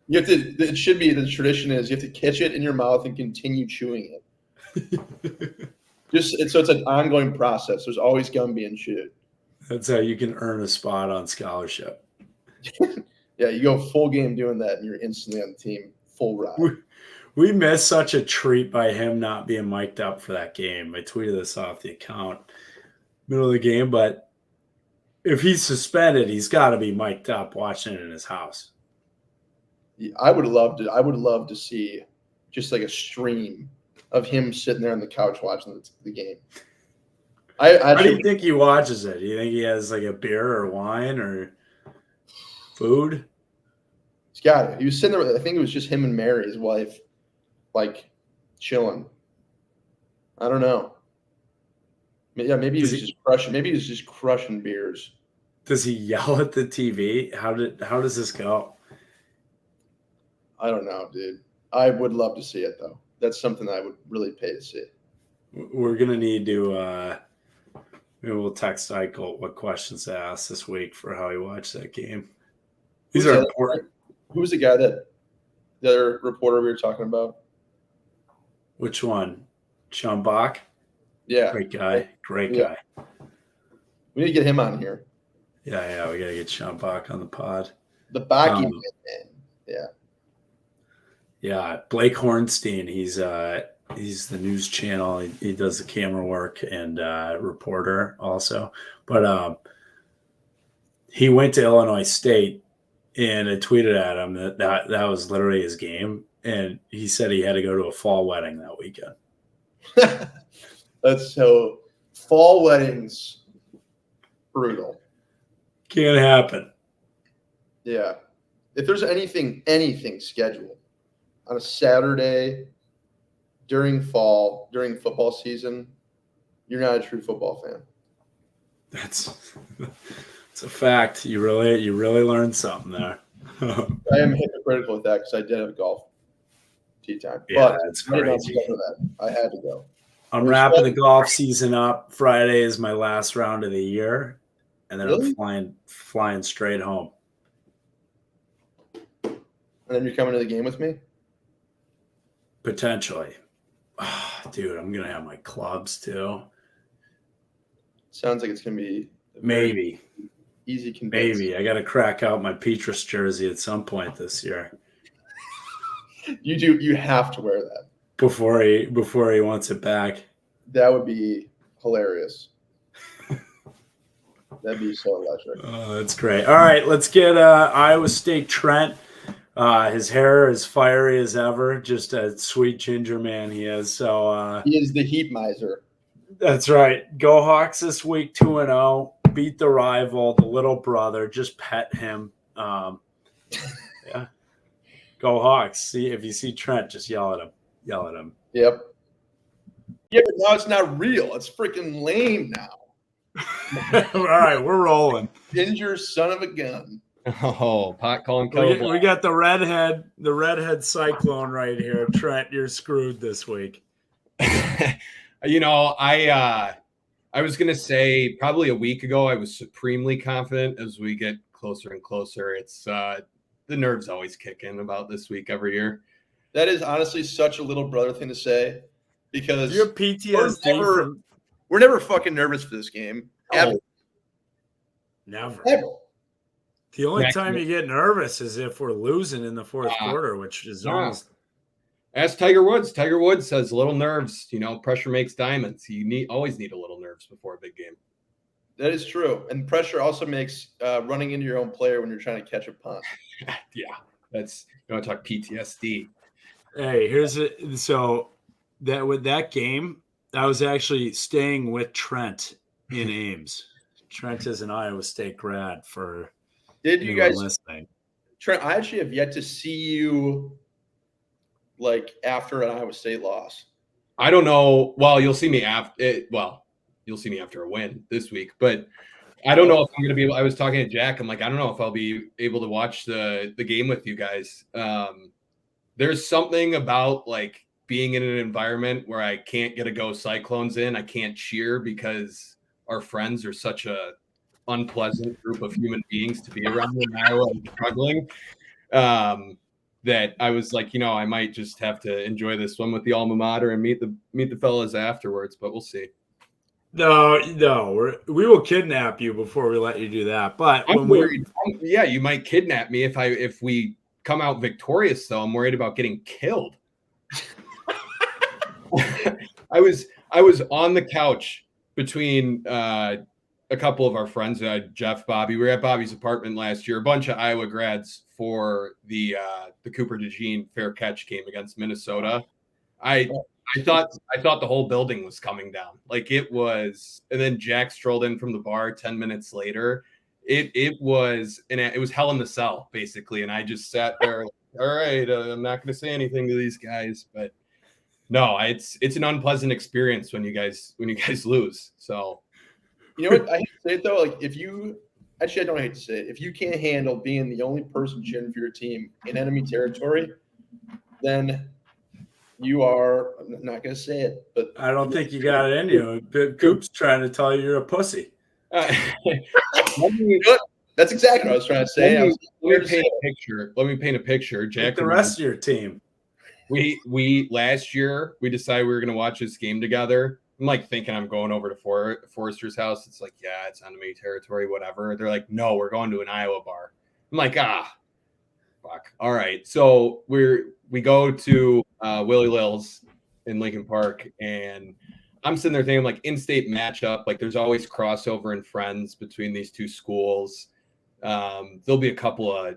You have to. It should be, the tradition is you have to catch it in your mouth and continue chewing it. So it's an ongoing process. There's always gum being chewed. That's how you can earn a spot on scholarship. Yeah, you go full game doing that, and you're instantly on the team, full ride. We missed such a treat by him not being mic'd up for that game. I tweeted this off the account middle of the game, but if he's suspended, he's got to be mic'd up watching it in his house. I would love to see just like a stream of him sitting there on the couch watching the game. How do you think he watches it? Do you think he has like a beer or wine or food? He's got it. He was sitting there. I think it was just him and Mary, his wife, like chilling. I don't know. Yeah, maybe he was just crushing. Maybe he was just crushing beers. Does he yell at the TV? How does this go? I don't know, dude. I would love to see it though. That's something I would really pay to see. We're gonna need to. Maybe we'll text Eichel what questions to ask this week for how he watched that game. These are important. Who was the guy the other reporter we were talking about? Which one? Sean Bach? Yeah. Great guy. Great guy. We need to get him on here. Yeah. We got to get Sean Bach on the pod. The Bach man. Yeah. Yeah. Blake Hornstein. He's the news channel. He does the camera work and reporter also. But he went to Illinois State, and I tweeted at him that was literally his game, and he said he had to go to a fall wedding that weekend. That's so fall weddings, brutal. Can't happen. Yeah. If there's anything scheduled on a Saturday during football season, you're not a true football fan. It's a fact. You really learned something there. I am hypocritical with that because I did have golf tee time. Yeah, but that's crazy. I had to go. I'm wrapping the golf season up. Friday is my last round of the year, and then Really? I'm flying straight home. And then you're coming to the game with me? Potentially. Oh, dude, I'm going to have my clubs too. Sounds like it's going to be maybe easy convince. Maybe. I got to crack out my Petrus jersey at some point this year. You have to wear that. Before he wants it back. That would be hilarious. That'd be so electric. Oh, that's great. All right, let's get Iowa State Trent. His hair is fiery as ever. Just a sweet ginger man he is. So he is the heat miser. That's right. Go Hawks this week, 2-0. Beat the rival, the little brother. Just pet him. Yeah. Go Hawks. See if you see Trent, just yell at him. Yell at him. Yep. Yeah, but now it's not real. It's freaking lame now. All right, we're rolling. Ginger son of a gun. Oh, pot calling. We got the redhead cyclone right here. Trent, you're screwed this week. You know, I was gonna say probably a week ago I was supremely confident. As we get closer and closer, it's the nerves always kick in about this week every year. That is honestly such a little brother thing to say because you're PTSD. We're never fucking nervous for this game. Ever. Never. Ever. The only time you get nervous is if we're losing in the fourth quarter, which is almost. Ask Tiger Woods. Tiger Woods says little nerves, pressure makes diamonds. You always need a little nerves before a big game. That is true. And pressure also makes running into your own player when you're trying to catch a punt. Yeah. That's, you want to talk PTSD. Hey, so that with that game, I was actually staying with Trent in Ames. Trent is an Iowa State grad for you guys listening. Trent, I actually have yet to see you after an Iowa State loss. I don't know. Well, you'll see me after you'll see me after a win this week, but I don't know if I'm going to be able. I was talking to Jack. I'm like, I don't know if I'll be able to watch the game with you guys. There's something about being in an environment where I can't get a Go Cyclones in. I can't cheer because our friends are such a unpleasant group of human beings to be around in Iowa and struggling. That I was like, I might just have to enjoy this one with the alma mater and meet the fellas afterwards, but we'll see. No, we will kidnap you before we let you do that. But I'm worried. Yeah, you might kidnap me if we come out victorious. Though I'm worried about getting killed. I was on the couch between a couple of our friends, Jeff, Bobby. We were at Bobby's apartment last year. A bunch of Iowa grads for the Cooper DeJean fair catch game against Minnesota. I thought the whole building was coming down. It was, and then Jack strolled in from the bar 10 minutes later. It was hell in the cell basically, and I just sat there. All right, I'm not going to say anything to these guys, but no, it's an unpleasant experience when you guys lose. So, you know what? I hate to say it though. I don't hate to say it. If you can't handle being the only person cheering for your team in enemy territory, then you are. I'm not going to say it, but I don't think you got it in you. Coop's trying to tell you you're a pussy. That's exactly what I was trying to say. Let me paint a picture. Jack, like the rest of your team. We last year we decided we were going to watch this game together. I'm thinking I'm going over to Forrester's house. It's yeah, it's enemy territory, whatever. They're like, no, we're going to an Iowa bar. I'm like, fuck. All right. So we go to Willie Lil's in Lincoln Park, and I'm sitting there thinking in-state matchup. There's always crossover and friends between these two schools. There'll be a couple of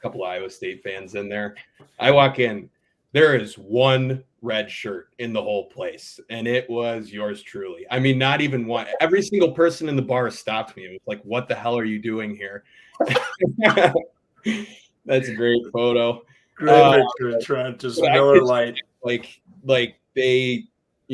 Iowa State fans in there. I walk in, there is one red shirt in the whole place, and it was yours truly. I mean, not even one. Every single person in the bar stopped me. It was like, what the hell are you doing here? That's a great photo. Great picture, Trent. Just Miller Lite. Like they,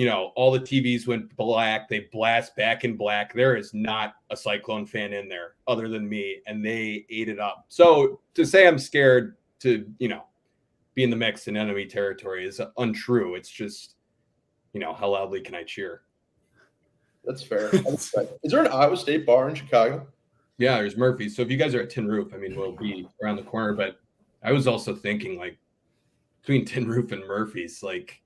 all the TVs went black. They blast back in black. There is not a Cyclone fan in there other than me, and they ate it up. So to say I'm scared to, be in the mix in enemy territory is untrue. It's just, how loudly can I cheer? That's fair. Is there an Iowa State bar in Chicago? Yeah, there's Murphy's. So if you guys are at Tin Roof, I mean, we'll be around the corner. But I was also thinking, like, between Tin Roof and Murphy's, like,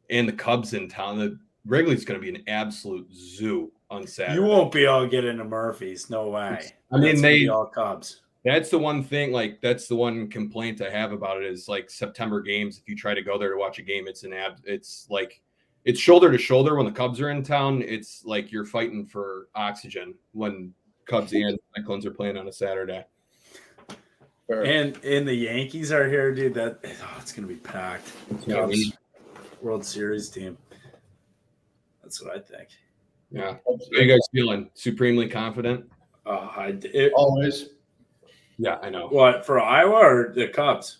and the Cubs in town, the Wrigley's going to be an absolute zoo on Saturday. You won't be able to get into Murphy's. No way. I mean, they all Cubs. That's the one thing, like, that's the one complaint I have about it is, like, September games. If you try to go there to watch a game, it's like, it's shoulder to shoulder when the Cubs are in town. It's like you're fighting for oxygen when Cubs and Cyclones are playing on a Saturday. And the Yankees are here, dude. It's gonna be packed. World Series team. That's what I think. Yeah. How are you guys feeling? Supremely confident? Always. Yeah, I know. What, for Iowa or the Cubs?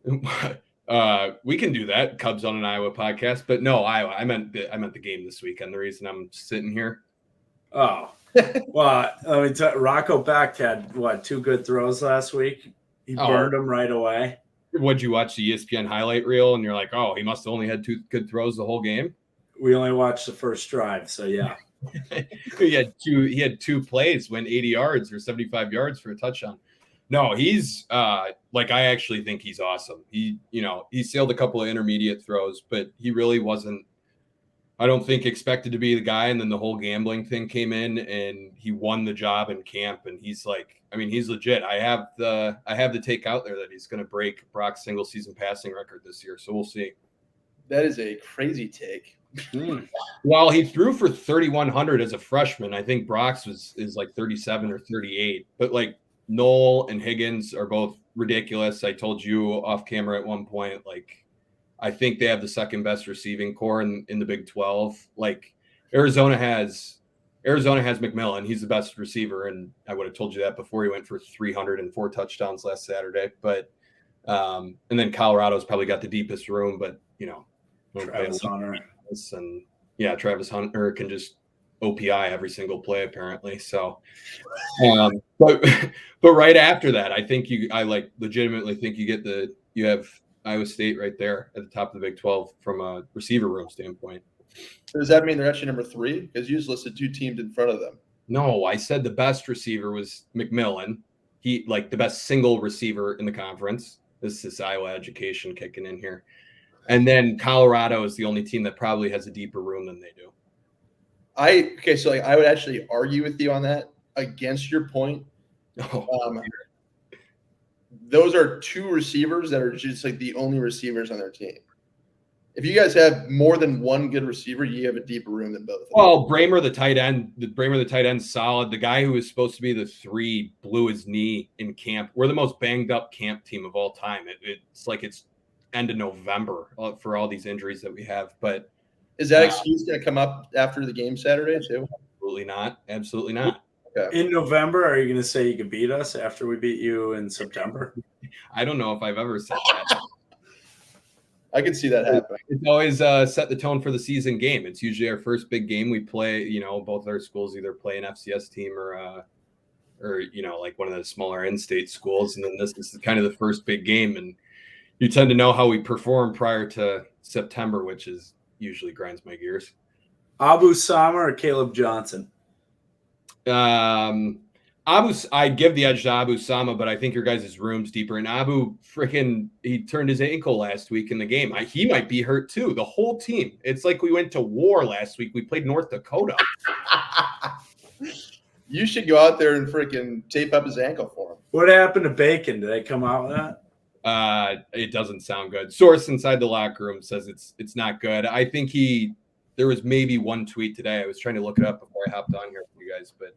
We can do that. Cubs on an Iowa podcast, but no, Iowa. I meant the game this weekend. The reason I'm sitting here. Oh, well, I mean, Rocco Beck had 2 good throws last week. He burned them right away. Would you watch the ESPN highlight reel and you're like, oh, he must have only had 2 good throws the whole game? We only watched the first drive, so yeah. He had 2 plays, went 80 yards or 75 yards for a touchdown. No, he's I actually think he's awesome. He sailed a couple of intermediate throws, but he really wasn't, I don't think, expected to be the guy. And then the whole gambling thing came in and he won the job in camp. And he's he's legit. I have the take out there that he's going to break Brock's single season passing record this year. So we'll see. That is a crazy take. Well, he threw for 3,100 as a freshman. I think Brock's is like 37 or 38, but like, Noel and Higgins are both ridiculous. I told you off camera at one point, like, I think they have the second best receiving core in the Big 12. Like, Arizona has McMillan. He's the best receiver, and I would have told you that before he went for 304 touchdowns last Saturday. But and then Colorado's probably got the deepest room, but Travis Hunter. And yeah, Travis Hunter can just OPI every single play apparently. So, but right after that, I think I legitimately think you have Iowa State right there at the top of the Big 12 from a receiver room standpoint. Does that mean they're actually number 3? Because you just listed 2 teams in front of them. No, I said the best receiver was McMillan. He the best single receiver in the conference. This is Iowa education kicking in here. And then Colorado is the only team that probably has a deeper room than they do. So I would actually argue with you on that against your point. Those are 2 receivers that are just like the only receivers on their team. If you guys have more than one good receiver, you have a deeper room than both of them. Well, Bramer, the tight end, solid. The guy who was supposed to be the 3 blew his knee in camp. We're the most banged up camp team of all time. It's like it's end of November for all these injuries that we have. But is that excuse going to come up after the game Saturday too? Absolutely not. Absolutely not. Okay. In November, are you going to say you can beat us after we beat you in September? I don't know if I've ever said that. I can see that happening. It's always set the tone for the season game. It's usually our first big game. We play, both our schools either play an FCS team or like one of the smaller in-state schools. And then this is kind of the first big game. And you tend to know how we perform prior to September, which is usually grinds my gears. Abu Sama or Caleb Johnson? I'd give the edge to Abu Sama, but I think your guys' room's deeper. And Abu he turned his ankle last week in the game. He might be hurt too. The whole team. It's like we went to war last week. We played North Dakota. You should go out there and freaking tape up his ankle for him. What happened to Bacon? Did they come out with that? It doesn't sound good. Source inside the locker room says it's not good. I think there was maybe one tweet today. I was trying to look it up before I hopped on here for you guys, but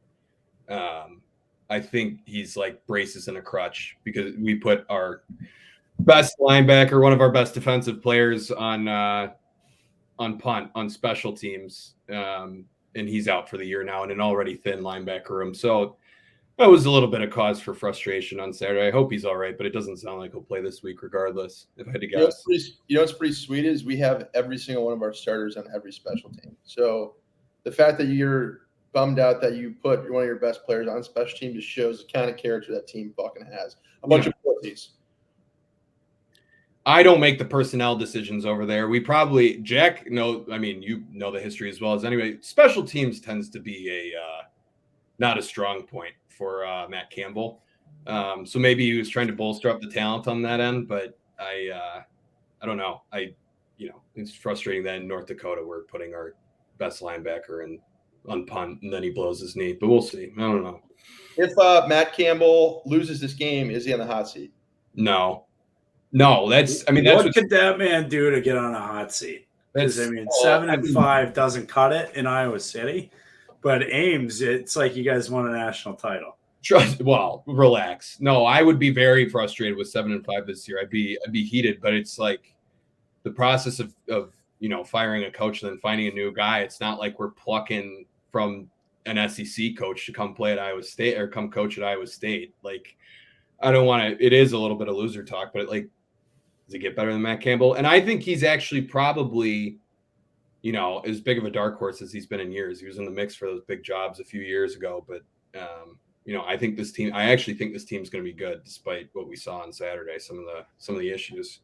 I think he's like braces in a crutch because we put our best linebacker, one of our best defensive players on punt on special teams. And he's out for the year now in an already thin linebacker room. So that was a little bit of cause for frustration on Saturday. I hope he's all right, but it doesn't sound like he'll play this week regardless, if I had to guess. What's pretty sweet is we have every single one of our starters on every special team. So the fact that you're bummed out that you put one of your best players on special team just shows the kind of character that team fucking has. A bunch of pussies. I don't make the personnel decisions over there. We probably Jack. No, I mean you know the history as well as anybody. Special teams tends to be a not a strong point for Matt Campbell. So maybe he was trying to bolster up the talent on that end, but I don't know. It's frustrating that in North Dakota we're putting our best linebacker in on punt and then he blows his knee. But we'll see. I don't know. If Matt Campbell loses this game, is he on the hot seat? No, that's what could that man do to get on a hot seat? Because 7-5 doesn't cut it in Iowa City, but Ames, it's like you guys won a national title. Well, relax. No, I would be very frustrated with 7-5 this year. I'd be heated, but it's like the process of firing a coach and then finding a new guy. It's not like we're plucking from an SEC coach to come play at Iowa State or come coach at Iowa State. Like, I don't want to. It is a little bit of loser talk, but does it get better than Matt Campbell? And I think he's actually probably, as big of a dark horse as he's been in years. He was in the mix for those big jobs a few years ago, but I actually think this team's going to be good despite what we saw on Saturday. Some of the issues.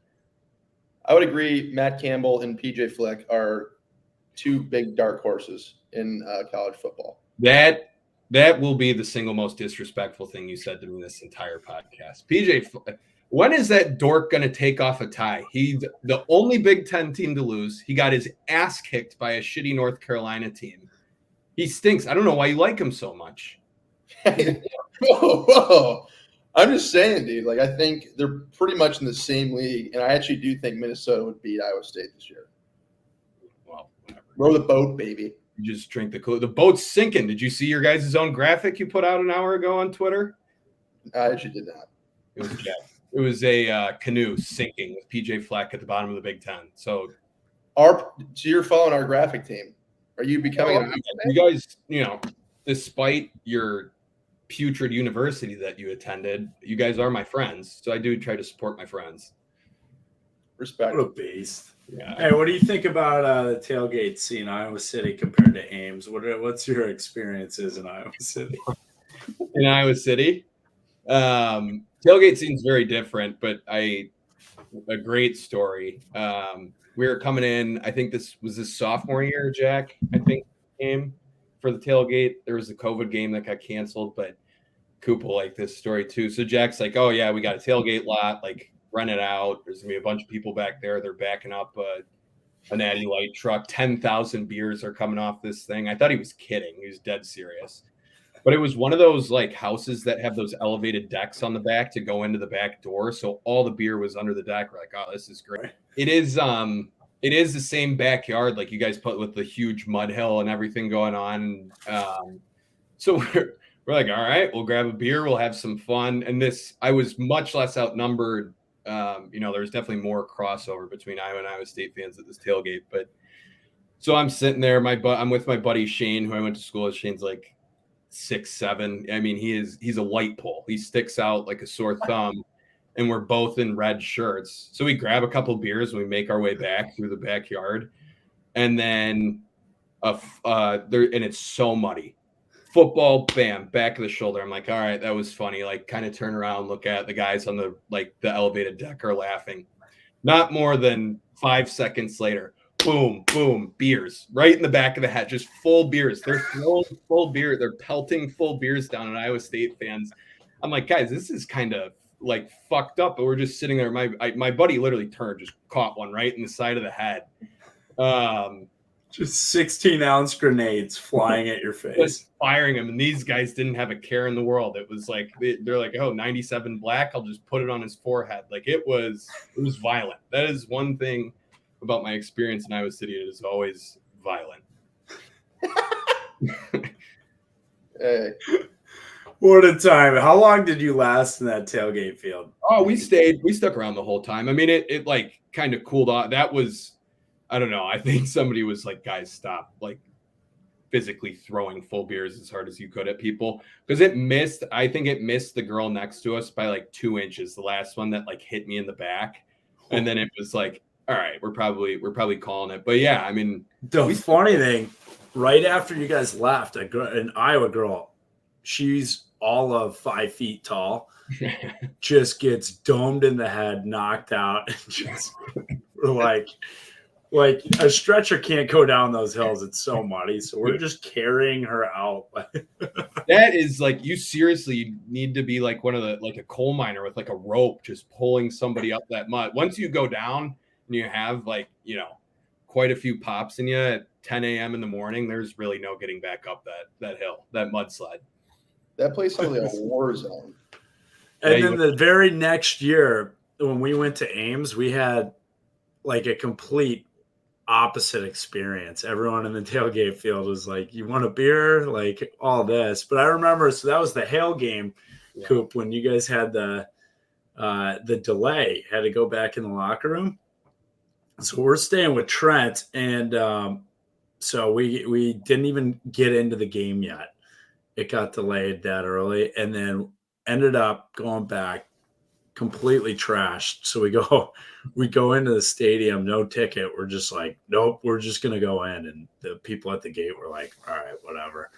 I would agree. Matt Campbell and PJ Fleck are two big dark horses in college football. That will be the single most disrespectful thing you said to me this entire podcast. PJ, when is that dork going to take off a tie? He's the only Big Ten team to lose. He got his ass kicked by a shitty North Carolina team. He stinks. I don't know why you like him so much. Whoa. I'm just saying, dude. Like, I think they're pretty much in the same league, and I actually do think Minnesota would beat Iowa State this year. Well, whatever. Row the boat, baby. You just drink the boat's sinking. Did you see your guys' own graphic you put out an hour ago on Twitter? I actually did not. It was Jeff. It was a canoe sinking with PJ Fleck at the bottom of the Big Ten. So you're following our graphic team. Are you becoming you guys, despite your putrid university that you attended, you guys are my friends. So I do try to support my friends. Respect. What a beast. Yeah. Hey, what do you think about the tailgate scene in Iowa City compared to Ames? What's your experiences in Iowa City? In Iowa City? Tailgate scene's very different, but a great story. We were coming in, I think this was his sophomore year, Jack, I think, came for the tailgate. There was a COVID game that got canceled, but Coop will like this story too. So Jack's like, oh yeah, we got a tailgate lot, like rent it out. There's gonna be a bunch of people back there. They're backing up a Natty Light truck. 10,000 beers are coming off this thing. I thought he was kidding. He was dead serious. But it was one of those like houses that have those elevated decks on the back to go into the back door. So all the beer was under the deck. We're like, oh, this is great. It is the same backyard like you guys put with the huge mud hill and everything going on. So we're like, all right, we'll grab a beer, we'll have some fun. And I was much less outnumbered. There was definitely more crossover between Iowa and Iowa State fans at this tailgate. But so I'm sitting there, I'm with my buddy Shane, who I went to school with. Shane's like 6'7". I mean, he's a light pole. He sticks out like a sore thumb, and we're both in red shirts. So we grab a couple beers and we make our way back through the backyard, and then and it's so muddy. Football, bam, back of the shoulder. I'm like, all right, that was funny. Like, kind of turn around, look at the guys on the elevated deck are laughing. Not more than 5 seconds later, boom, boom, beers right in the back of the head, just full beers. They're throwing full beer. They're pelting full beers down on Iowa State fans. I'm like, guys, this is kind of like fucked up. But we're just sitting there. My buddy literally turned, just caught one right in the side of the head. Just 16-ounce grenades flying at your face. Just firing them. And these guys didn't have a care in the world. It was like, they're like, oh, 97 black. I'll just put it on his forehead. Like it was violent. That is one thing about my experience in Iowa City. It is always violent. Hey. What a time. How long did you last in that tailgate field? Oh, we stuck around the whole time. I mean, it like kind of cooled off. That was, I don't know. I think somebody was like, guys, stop like physically throwing full beers as hard as you could at people because I think it missed the girl next to us by like 2 inches. The last one that like hit me in the back. And then it was like, all right, we're probably calling it. But yeah, I mean, the funny thing, right after you guys left, an Iowa girl, she's all of 5 feet tall, just gets domed in the head, knocked out, and just like a stretcher can't go down those hills. It's so muddy. So we're just carrying her out. That is like, you seriously need to be like one of the, like a coal miner with like a rope, just pulling somebody up that mud. Once you go down and you have like, quite a few pops in you at 10 a.m. in the morning, there's really no getting back up that hill, that mudslide. That place sounds like a war zone. And then the very next year, when we went to Ames, we had like a complete opposite experience. Everyone in the tailgate field was like, you want a beer? Like all this. But I remember, so that was the hail game, Coop, when you guys had the delay, had to go back in the locker room. So we're staying with Trent. And so we didn't even get into the game yet. It got delayed that early and then ended up going back completely trashed. So we go into the stadium, no ticket. We're just like, nope, we're just going to go in. And the people at the gate were like, all right, whatever.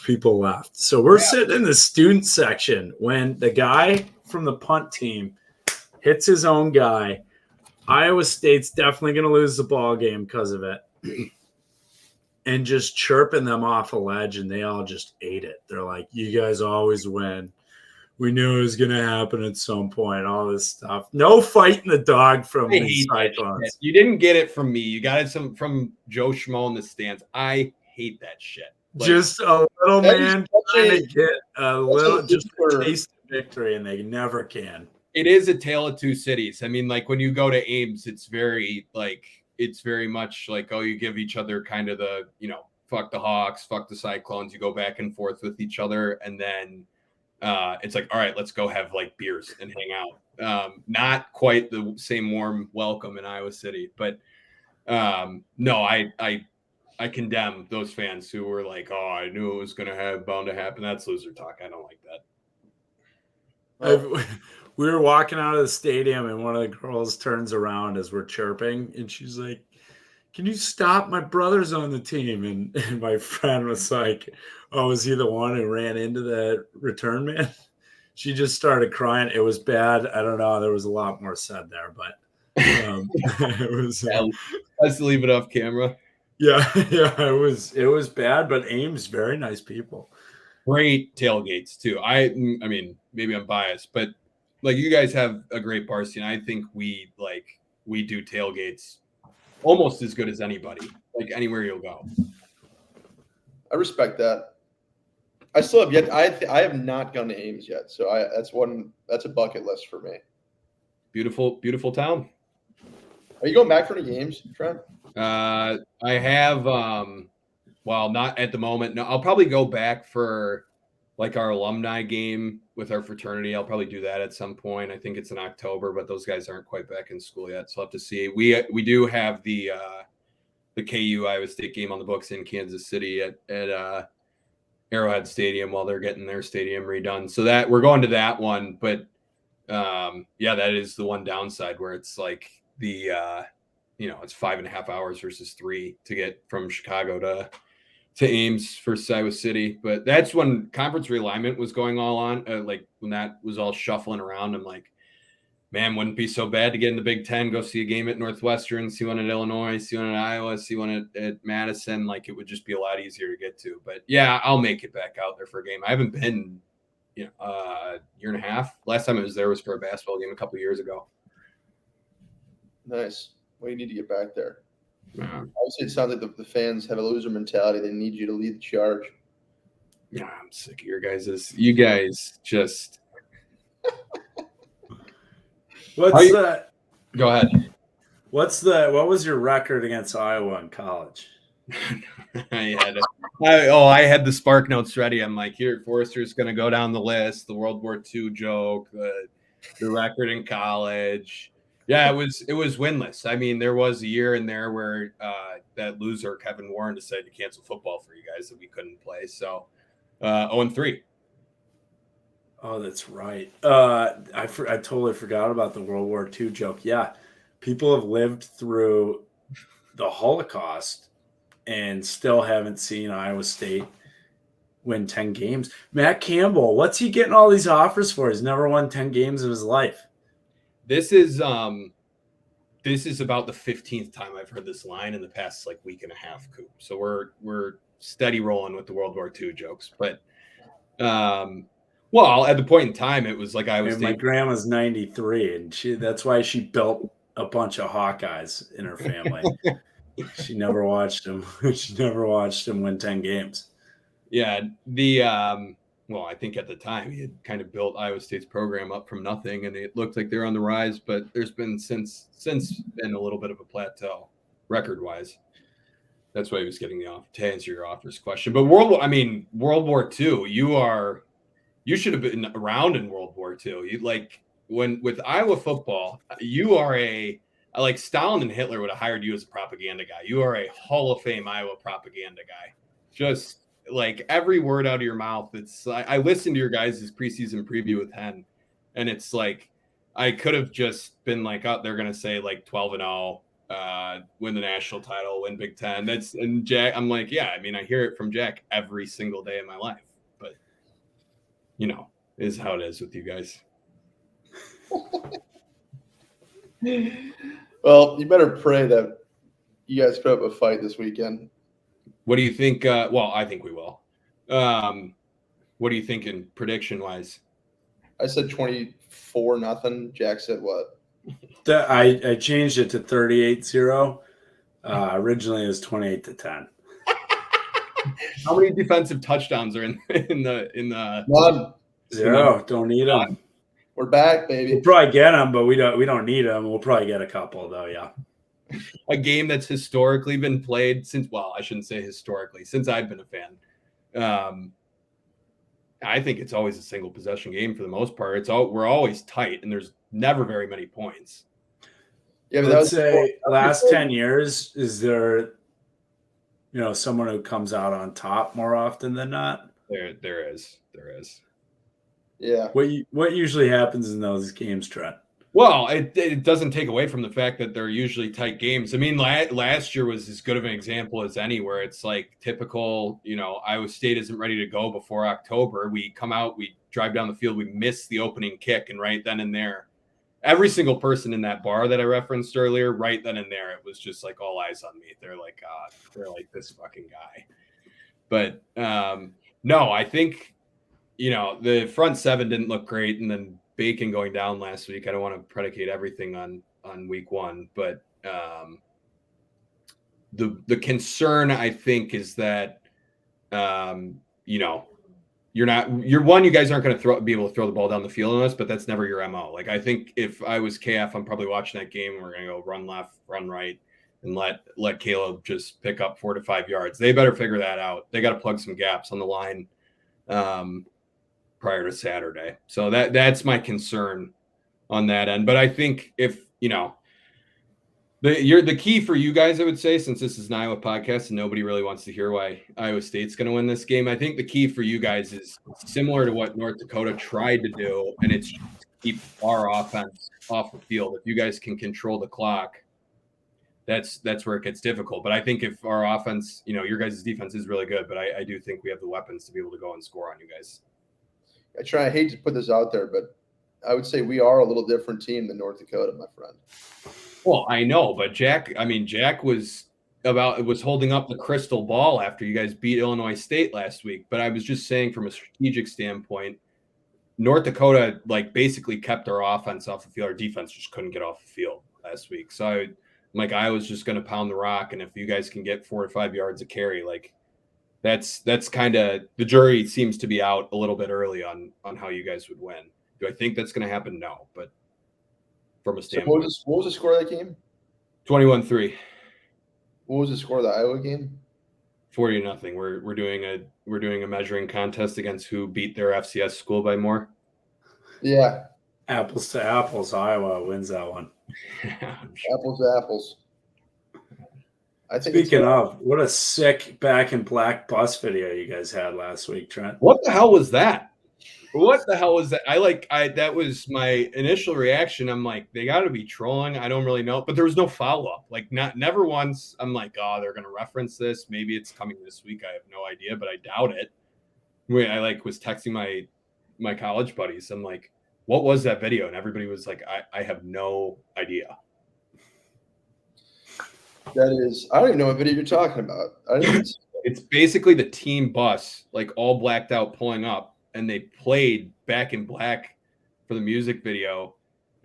People left. So we're sitting in the student section when the guy from the punt team hits his own guy. Iowa State's definitely going to lose the ball game because of it. And just chirping them off a ledge, and they all just ate it. They're like, you guys always win. We knew it was going to happen at some point, all this stuff. No fighting the dog from the Cyclones. You didn't get it from me. You got it from Joe Schmo in the stands. I hate that shit. Like, just a little man trying to get a little, just a taste of victory, and they never can. It is a tale of two cities. I mean, like when you go to Ames, it's very much like, oh, you give each other kind of the, fuck the Hawks, fuck the Cyclones. You go back and forth with each other. And then it's like, all right, let's go have like beers and hang out. Not quite the same warm welcome in Iowa City, but no, I condemn those fans who were like, oh, I knew it was bound to happen. That's loser talk. I don't like that. We were walking out of the stadium and one of the girls turns around as we're chirping and she's like, can you stop? My brother's on the team. And my friend was like, oh, is he the one who ran into the return man? She just started crying. It was bad. I don't know. There was a lot more said there, but it was. Let's leave it off camera. Yeah, it was bad, but Ames, very nice people. Great tailgates too. I mean, maybe I'm biased, but like you guys have a great bar scene. I think we do tailgates almost as good as anybody, like anywhere you'll go. I respect that. I still have yet. I have not gone to Ames yet, so that's a bucket list for me. Beautiful, beautiful town. Are you going back for any games, Trent? I have. Well, not at the moment. No, I'll probably go back for like our alumni game with our fraternity. I'll probably do that at some point. I think it's in October, but those guys aren't quite back in school yet, so I'll have to see. We do have the KU Iowa State game on the books in Kansas City at Arrowhead Stadium while they're getting their stadium redone. So that we're going to that one, but that is the one downside where it's like the it's 5.5 hours versus 3 to get from Chicago to Ames versus Iowa City. But that's when conference realignment was going all on. Like when that was all shuffling around, I'm like, man, wouldn't be so bad to get in the Big Ten, go see a game at Northwestern, see one at Illinois, see one at Iowa, see one at Madison. Like it would just be a lot easier to get to. But yeah, I'll make it back out there for a game. I haven't been, a year and a half. Last time I was there was for a basketball game a couple of years ago. Nice. Well, you need to get back there. Yeah. Obviously, it sounds like the fans have a loser mentality. They need you to lead the charge. Yeah, I'm sick of your guys'. You guys just. Go ahead. What What was your record against Iowa in college? I had the spark notes ready. I'm like, here, Forrester's going to go down the list, the World War II joke, the record in college. Yeah, it was winless. I mean, there was a year in there where that loser Kevin Warren decided to cancel football for you guys that we couldn't play. So 0-3. Oh, that's right. I totally forgot about the World War II joke. Yeah, people have lived through the Holocaust and still haven't seen Iowa State win 10 games. Matt Campbell, what's he getting all these offers for? He's never won 10 games in his life. This is about the 15th time I've heard this line in the past like week and a half, Coop. So we're steady rolling with the World War II jokes. But well, at the point in time, it was like I was. My grandma's 93, and that's why she built a bunch of Hawkeyes in her family. She never watched him. She never watched him win 10 games. Yeah, well, I think at the time he had kind of built Iowa State's program up from nothing, and it looked like they're on the rise. But there's been since been a little bit of a plateau, record-wise. That's why he was getting the offer to answer your offers question. But World War II, you should have been around in World War II. You like with Iowa football, you are like Stalin and Hitler would have hired you as a propaganda guy. You are a Hall of Fame Iowa propaganda guy. Just like every word out of your mouth. It's I listened to your guys' preseason preview with Hen, and it's like I could have just been like, oh, they're gonna say like 12-0, win the national title, win Big Ten. And Jack, I'm like, yeah, I mean, I hear it from Jack every single day of my life, but is how it is with you guys. Well, you better pray that you guys put up a fight this weekend. What do you think? Well, I think we will. What are you thinking prediction wise? I said 24-0. Jack said what? I changed it to 38-0. Originally it was 28-10. How many defensive touchdowns are in the None. 0? Don't need them. We're back, baby. We'll probably get them, but we don't need them. We'll probably get a couple though. Yeah. A game that's historically been played since, well, I shouldn't say historically, since I've been a fan. I think it's always a single possession game for the most part. We're always tight, and there's never very many points. Yeah, but let's say last 10 years, is there someone who comes out on top more often than not? There is. Yeah. What usually happens in those games, Trent? Well, it doesn't take away from the fact that they're usually tight games. I mean, last year was as good of an example as any, where it's like typical, Iowa State isn't ready to go before October. We come out, we drive down the field, we miss the opening kick, and right then and there, every single person in that bar that I referenced earlier, right then and there, it was just like all eyes on me. They're like, God, they're like this fucking guy. But no, I think, the front seven didn't look great, and then Bacon going down last week. I don't want to predicate everything on week one, but the concern I think is that you guys aren't going to be able to throw the ball down the field on us, but that's never your MO. Like I think if I was KF, I'm probably watching that game and we're going to go run left, run right, and let Caleb just pick up 4 to 5 yards. They better figure that out. They got to plug some gaps on the line prior to Saturday. So that's my concern on that end. But I think if, the key for you guys, I would say, since this is an Iowa podcast and nobody really wants to hear why Iowa State's going to win this game, I think the key for you guys is similar to what North Dakota tried to do, and it's keep our offense off the field. If you guys can control the clock, that's where it gets difficult. But I think if our offense, your guys' defense is really good, but I do think we have the weapons to be able to go and score on you guys. I hate to put this out there, but I would say we are a little different team than North Dakota, my friend. Well, I know, but Jack was holding up the crystal ball after you guys beat Illinois State last week. But I was just saying from a strategic standpoint, North Dakota basically kept our offense off the field. Our defense just couldn't get off the field last week. So I was just going to pound the rock. And if you guys can get 4 to 5 yards of carry, that's kind of the jury seems to be out a little bit early on how you guys would win. Do I think that's going to happen? No, but from a standpoint. So what was the score of that game? 21-3. What was the score of the Iowa game? 40-0. We're doing a measuring contest against who beat their FCS school by more. Yeah, Apples to apples. Iowa wins that one. apples to apples. I think Speaking of, what a sick back in black bus video you guys had last week, Trent. What the hell was that? What the hell was that? That was my initial reaction. I'm like, they got to be trolling. I don't really know, but there was no follow up. Like, never once. I'm like, oh, they're gonna reference this. Maybe it's coming this week. I have no idea, but I doubt it. I was texting my college buddies. I'm like, what was that video? And everybody was like, I have no idea. that is. I don't even know what video you're talking about. It's basically the team bus, like all blacked out, pulling up. And they played Back in Black for the music video.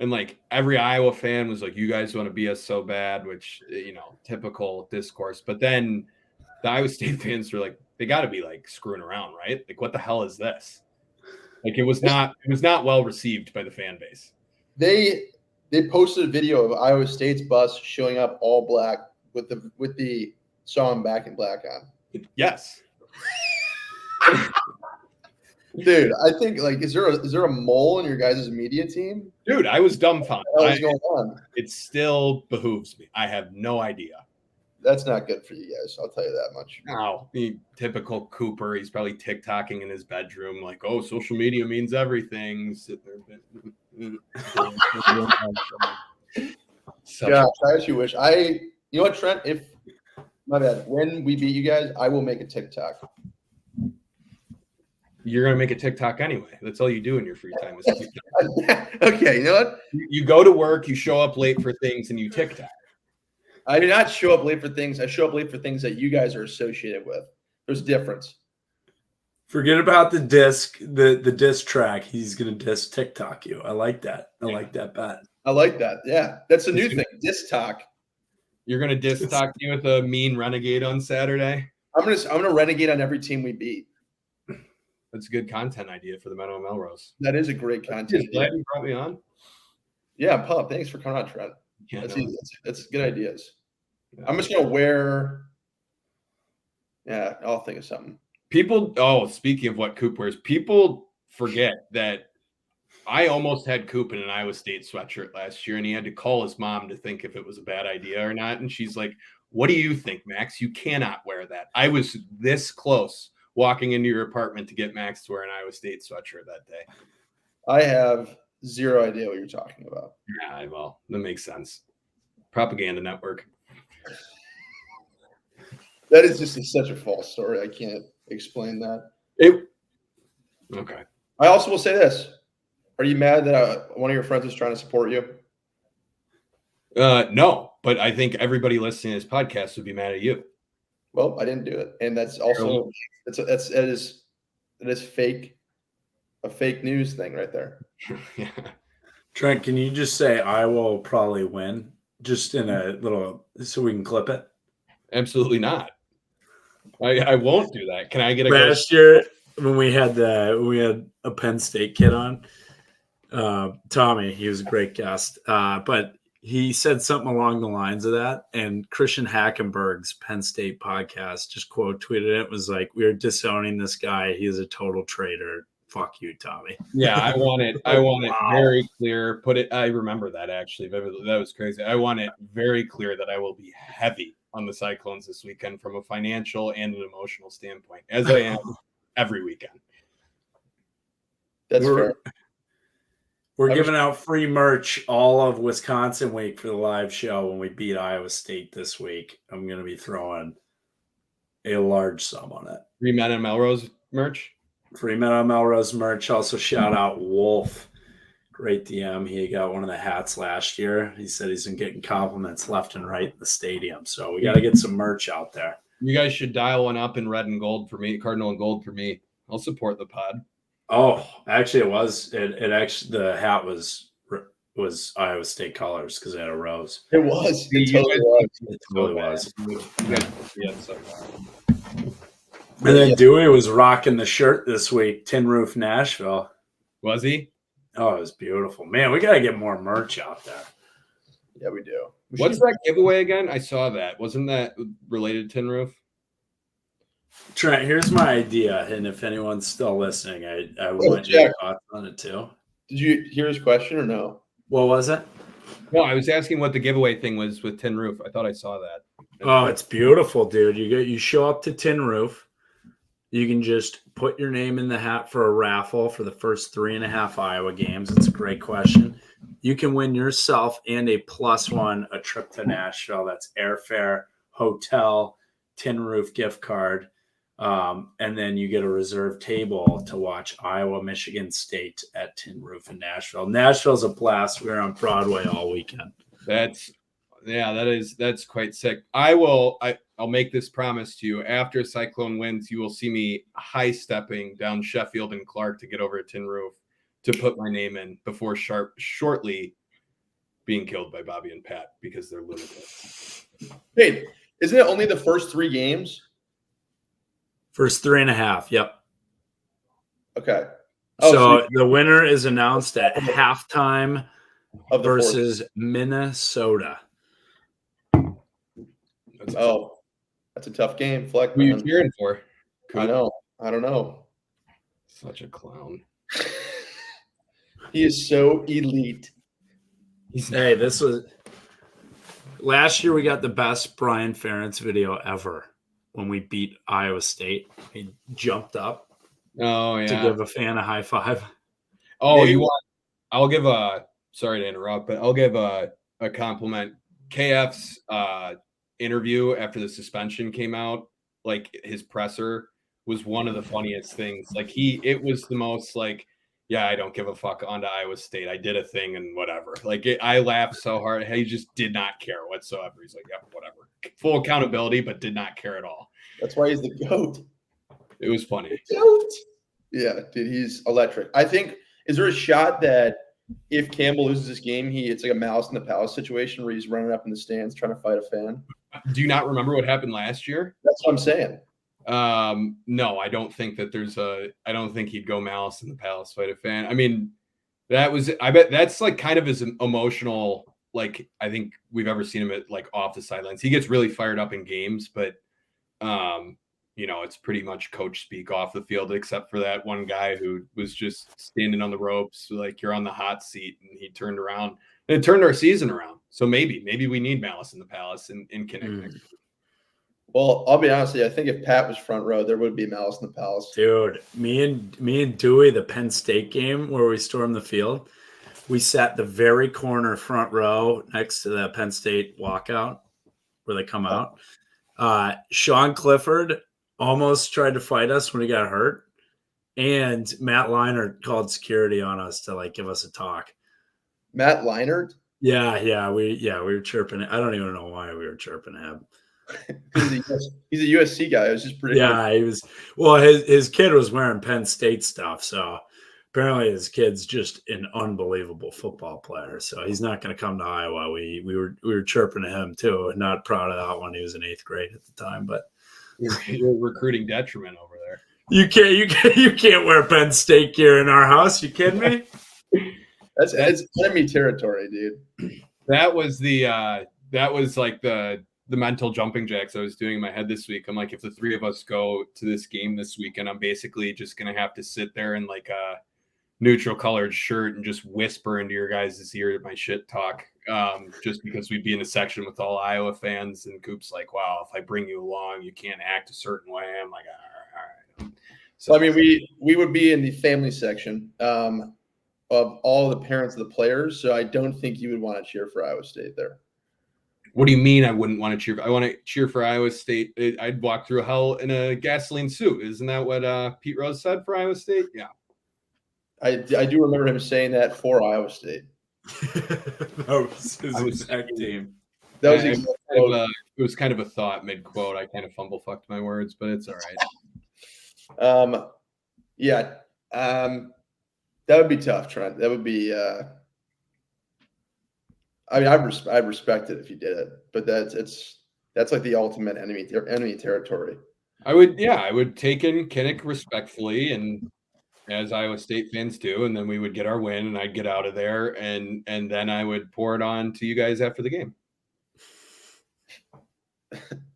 And like every Iowa fan was like, you guys want to be us so bad, which, typical discourse. But then the Iowa State fans were like, they got to be like screwing around, right? Like, what the hell is this? Like, it was not well received by the fan base. They posted a video of Iowa State's bus showing up all black with the song Back in Black on. Yes. Dude, I think is there a mole in your guys' media team? Dude, I was dumbfounded. What's going on? It still behooves me. I have no idea. That's not good for you guys. I'll tell you that much. No, typical Cooper. He's probably TikToking in his bedroom, like, "Oh, social media means everything." Gosh, I actually wish you know what, Trent? My bad. When we beat you guys, I will make a TikTok. You're going to make a TikTok anyway. That's all you do in your free time. Okay, you know what? You go to work, you show up late for things, and you TikTok. I do not show up late for things. I show up late for things that you guys are associated with. There's a difference. Forget about the disc track. He's going to disc TikTok you. I like that. I like that bet. I like that. Yeah, that's a new thing. Disc talk. You're going to disc talk me with a mean renegade on Saturday? I'm gonna renegade on every team we beat. That's a good content idea for the Meadow Melrose. That is a great content. Glad you brought me on. Yeah, Pup. Thanks for coming on, Trent. Yeah, that's good ideas. Yeah. I'm just gonna wear. Yeah, I'll think of something. Speaking of what Coop wears, people forget that I almost had Coop in an Iowa State sweatshirt last year, and he had to call his mom to think if it was a bad idea or not. And she's like, "What do you think, Max? You cannot wear that." I was this close walking into your apartment to get Max to wear an Iowa State sweatshirt that day. I have zero idea what you're talking about. Yeah, well, that makes sense. Propaganda network. That is just such a false story. I can't explain that. Okay. I also will say this. Are you mad that one of your friends is trying to support you? No, but I think everybody listening to this podcast would be mad at you. Well, I didn't do it. And that's also it is fake, a fake news thing right there. Yeah. Trent, can you just say Iowa will probably win? Just in a little so we can clip it? Absolutely not. I won't do that. Can I get a last year when we had a Penn State kid on, Tommy, he was a great guest. But he said something along the lines of that, and Christian Hackenberg's Penn State podcast just quote tweeted it, was like, "We're disowning this guy. He is a total traitor. Fuck you, Tommy." Yeah, I want it very clear. I remember that actually. That was crazy. I want it very clear that I will be heavy on the Cyclones this weekend from a financial and an emotional standpoint, as I am every weekend. That's fair. We're giving out free merch all of Wisconsin week for the live show when we beat Iowa State this week. I'm going to be throwing a large sum on it. Free Men and Melrose merch? Free Men on Melrose merch. Also shout out Wolf. Great DM. He got one of the hats last year. He said he's been getting compliments left and right in the stadium. So we got to get some merch out there. You guys should dial one up in red and gold for me, Cardinal and gold for me. I'll support the pod. Oh, actually, it was. It actually, the hat was Iowa State colors because it had a rose. It was. It totally was. It totally was. Yeah, so and then Dewey was rocking the shirt this week, Tin Roof Nashville. Was he? Oh, it was beautiful. Man, we got to get more merch out there. Yeah, we do. What's that giveaway again? I saw that. Wasn't that related to Tin Roof? Trent, here's my idea, and if anyone's still listening, I want your thoughts on it too. Did you hear his question or no? What was it? No, I was asking what the giveaway thing was with Tin Roof. I thought I saw that. Oh, it's beautiful, dude. You show up to Tin Roof. You can just put your name in the hat for a raffle for the first 3.5 Iowa games. It's a great question. You can win yourself and a +1 a trip to Nashville. That's airfare, hotel, Tin Roof gift card. And then you get a reserved table to watch Iowa, Michigan State at Tin Roof in Nashville. Nashville's a blast. We're on Broadway all weekend. That's quite sick. I'll make this promise to you. After Cyclone wins, you will see me high stepping down Sheffield and Clark to get over at Tin Roof to put my name in before shortly being killed by Bobby and Pat because they're lunatics. Hey, isn't it only the first 3 games? First 3.5. Yep. Okay. So the winner is announced at halftime versus Minnesota. That's a tough game, Fleck. Who are you cheering for? I don't know. Such a clown. He is so elite. Hey, this was last year. We got the best Brian Ferentz video ever when we beat Iowa State. He jumped up to give a fan a high five. Oh, I'll give sorry to interrupt, but I'll give a compliment. KF's interview after the suspension came out, like his presser was one of the funniest things. Like it was the most like, yeah, I don't give a fuck on to Iowa State. I did a thing and whatever. Like I laughed so hard. He just did not care whatsoever. He's like, yeah, whatever. Full accountability, but did not care at all. That's why he's the GOAT. It was funny. GOAT. Yeah, dude, he's electric. I think, is there a shot that if Campbell loses this game, it's like a Malice in the Palace situation where he's running up in the stands trying to fight a fan? Do you not remember what happened last year? That's what I'm saying. No, I don't think that I don't think he'd go Malice in the Palace fight a fan. I mean, I bet that's like kind of as emotional, like I think we've ever seen him at like off the sidelines. He gets really fired up in games, but it's pretty much coach speak off the field, except for that one guy who was just standing on the ropes, like you're on the hot seat, and he turned around and it turned our season around. So maybe we need Malice in the Palace in Kinnick. Well, I'll be honest with you. I think if Pat was front row, there would be Malice in the Palace. Dude, me and Dewey, the Penn State game where we stormed the field, we sat the very corner front row next to the Penn State walkout where they come out. Sean Clifford almost tried to fight us when he got hurt, and Matt Leinart called security on us to like give us a talk. Matt Leinart? Yeah, we were chirping. I don't even know why we were chirping him. He's a USC guy. It was just pretty. Yeah, he was. Well, his kid was wearing Penn State stuff, so apparently his kid's just an unbelievable football player. So he's not going to come to Iowa. We were chirping to him too. Not proud of that one. He was in 8th grade at the time, but you're recruiting detriment over there. You can't wear Penn State gear in our house. You kidding me? That's enemy territory, dude. That was like the mental jumping jacks I was doing in my head this week. I'm like, if the 3 of us go to this game this weekend, I'm basically just going to have to sit there in like a neutral colored shirt and just whisper into your guys' ear my shit talk. Just because we'd be in a section with all Iowa fans, and Coop's like, wow, if I bring you along, you can't act a certain way. I'm like, all right. So I mean, we would be in the family section of all the parents of the players. So I don't think you would want to cheer for Iowa State there. What do you mean I wouldn't want to cheer? I want to cheer for Iowa State. I'd walk through hell in a gasoline suit. Isn't that what Pete Rose said for Iowa State? Yeah. I do remember him saying that for Iowa State. That was his exact team. That was it was kind of a thought mid-quote. I kind of fumble fucked my words, but it's all right. That would be tough, Trent. That would be I'd respect it if you did it, but that's like the ultimate enemy territory. I would take in Kinnick respectfully, and as Iowa State fans do, and then we would get our win, and I'd get out of there, and then I would pour it on to you guys after the game.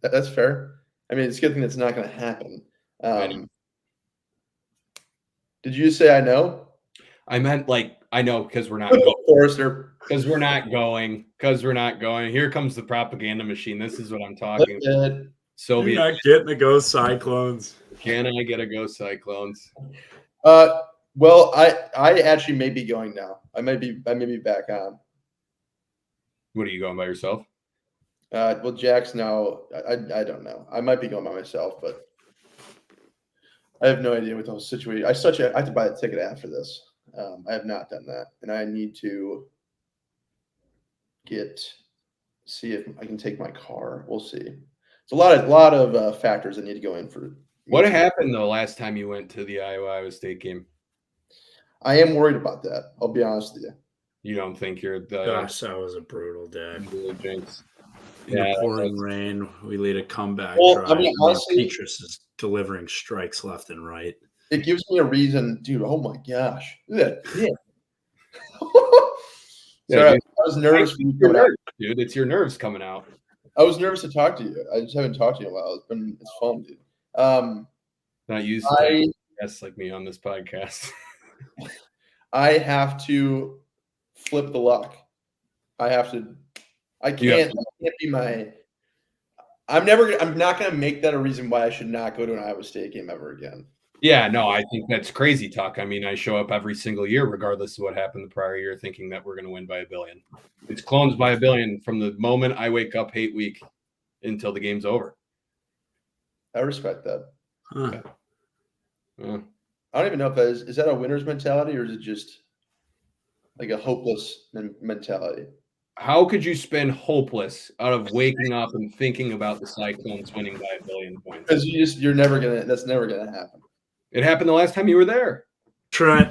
That's fair. I mean, it's a good thing that's not going to happen. Did you say I know? I meant like I know because we're not going. Forrester. Because we're not going. Because we're not going. Here comes the propaganda machine. This is what I'm talking about. You're Soviet. not getting to go Cyclones. Can I get a go Cyclones? Well, I actually may be going now. I may be back on. What are you going by yourself? Well, Jack's now. I don't know. I might be going by myself, but I have no idea what those situations. I have to buy a ticket after this. I have not done that, and I need to see if I can take my car. We'll see. It's a lot of factors that need to go in for. What happened the last time you went to the Iowa State game? I am worried about that. I'll be honest with you. You don't think you're the Gosh, that was a brutal day. Jinx? In the pouring rain, we lead a comeback Well, drive. honestly, Petrus is delivering strikes left and right. It gives me a reason, dude. Oh my gosh, look at that. Sorry, I was nervous. Dude, it's your nerves coming out. I was nervous to talk to you. I just haven't talked to you in a while. It's fun, dude. Not used to guests like me on this podcast. I have to flip the luck. I can't be my. I'm not going to make that a reason why I should not go to an Iowa State game ever again. Yeah, no, I think that's crazy talk. I mean, I show up every single year, regardless of what happened the prior year, thinking that we're going to win by 1 billion. It's clones by 1 billion from the moment I wake up hate week until the game's over. I respect that. Huh. I don't even know if that is that a winner's mentality or is it just like a hopeless mentality? How could you spend hopeless out of waking up and thinking about the Cyclones winning by 1 billion points? Because that's never gonna happen. It happened the last time you were there. Trent,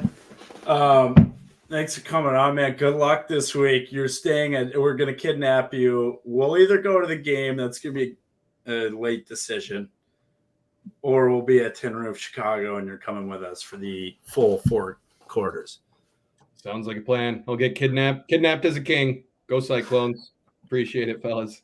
thanks for coming on, man. Good luck this week. You're staying we're going to kidnap you. We'll either go to the game. That's going to be a late decision. Or we'll be at Tin Roof, Chicago, and you're coming with us for the full 4 quarters. Sounds like a plan. I'll get kidnapped. Kidnapped as a king. Go Cyclones. Appreciate it, fellas.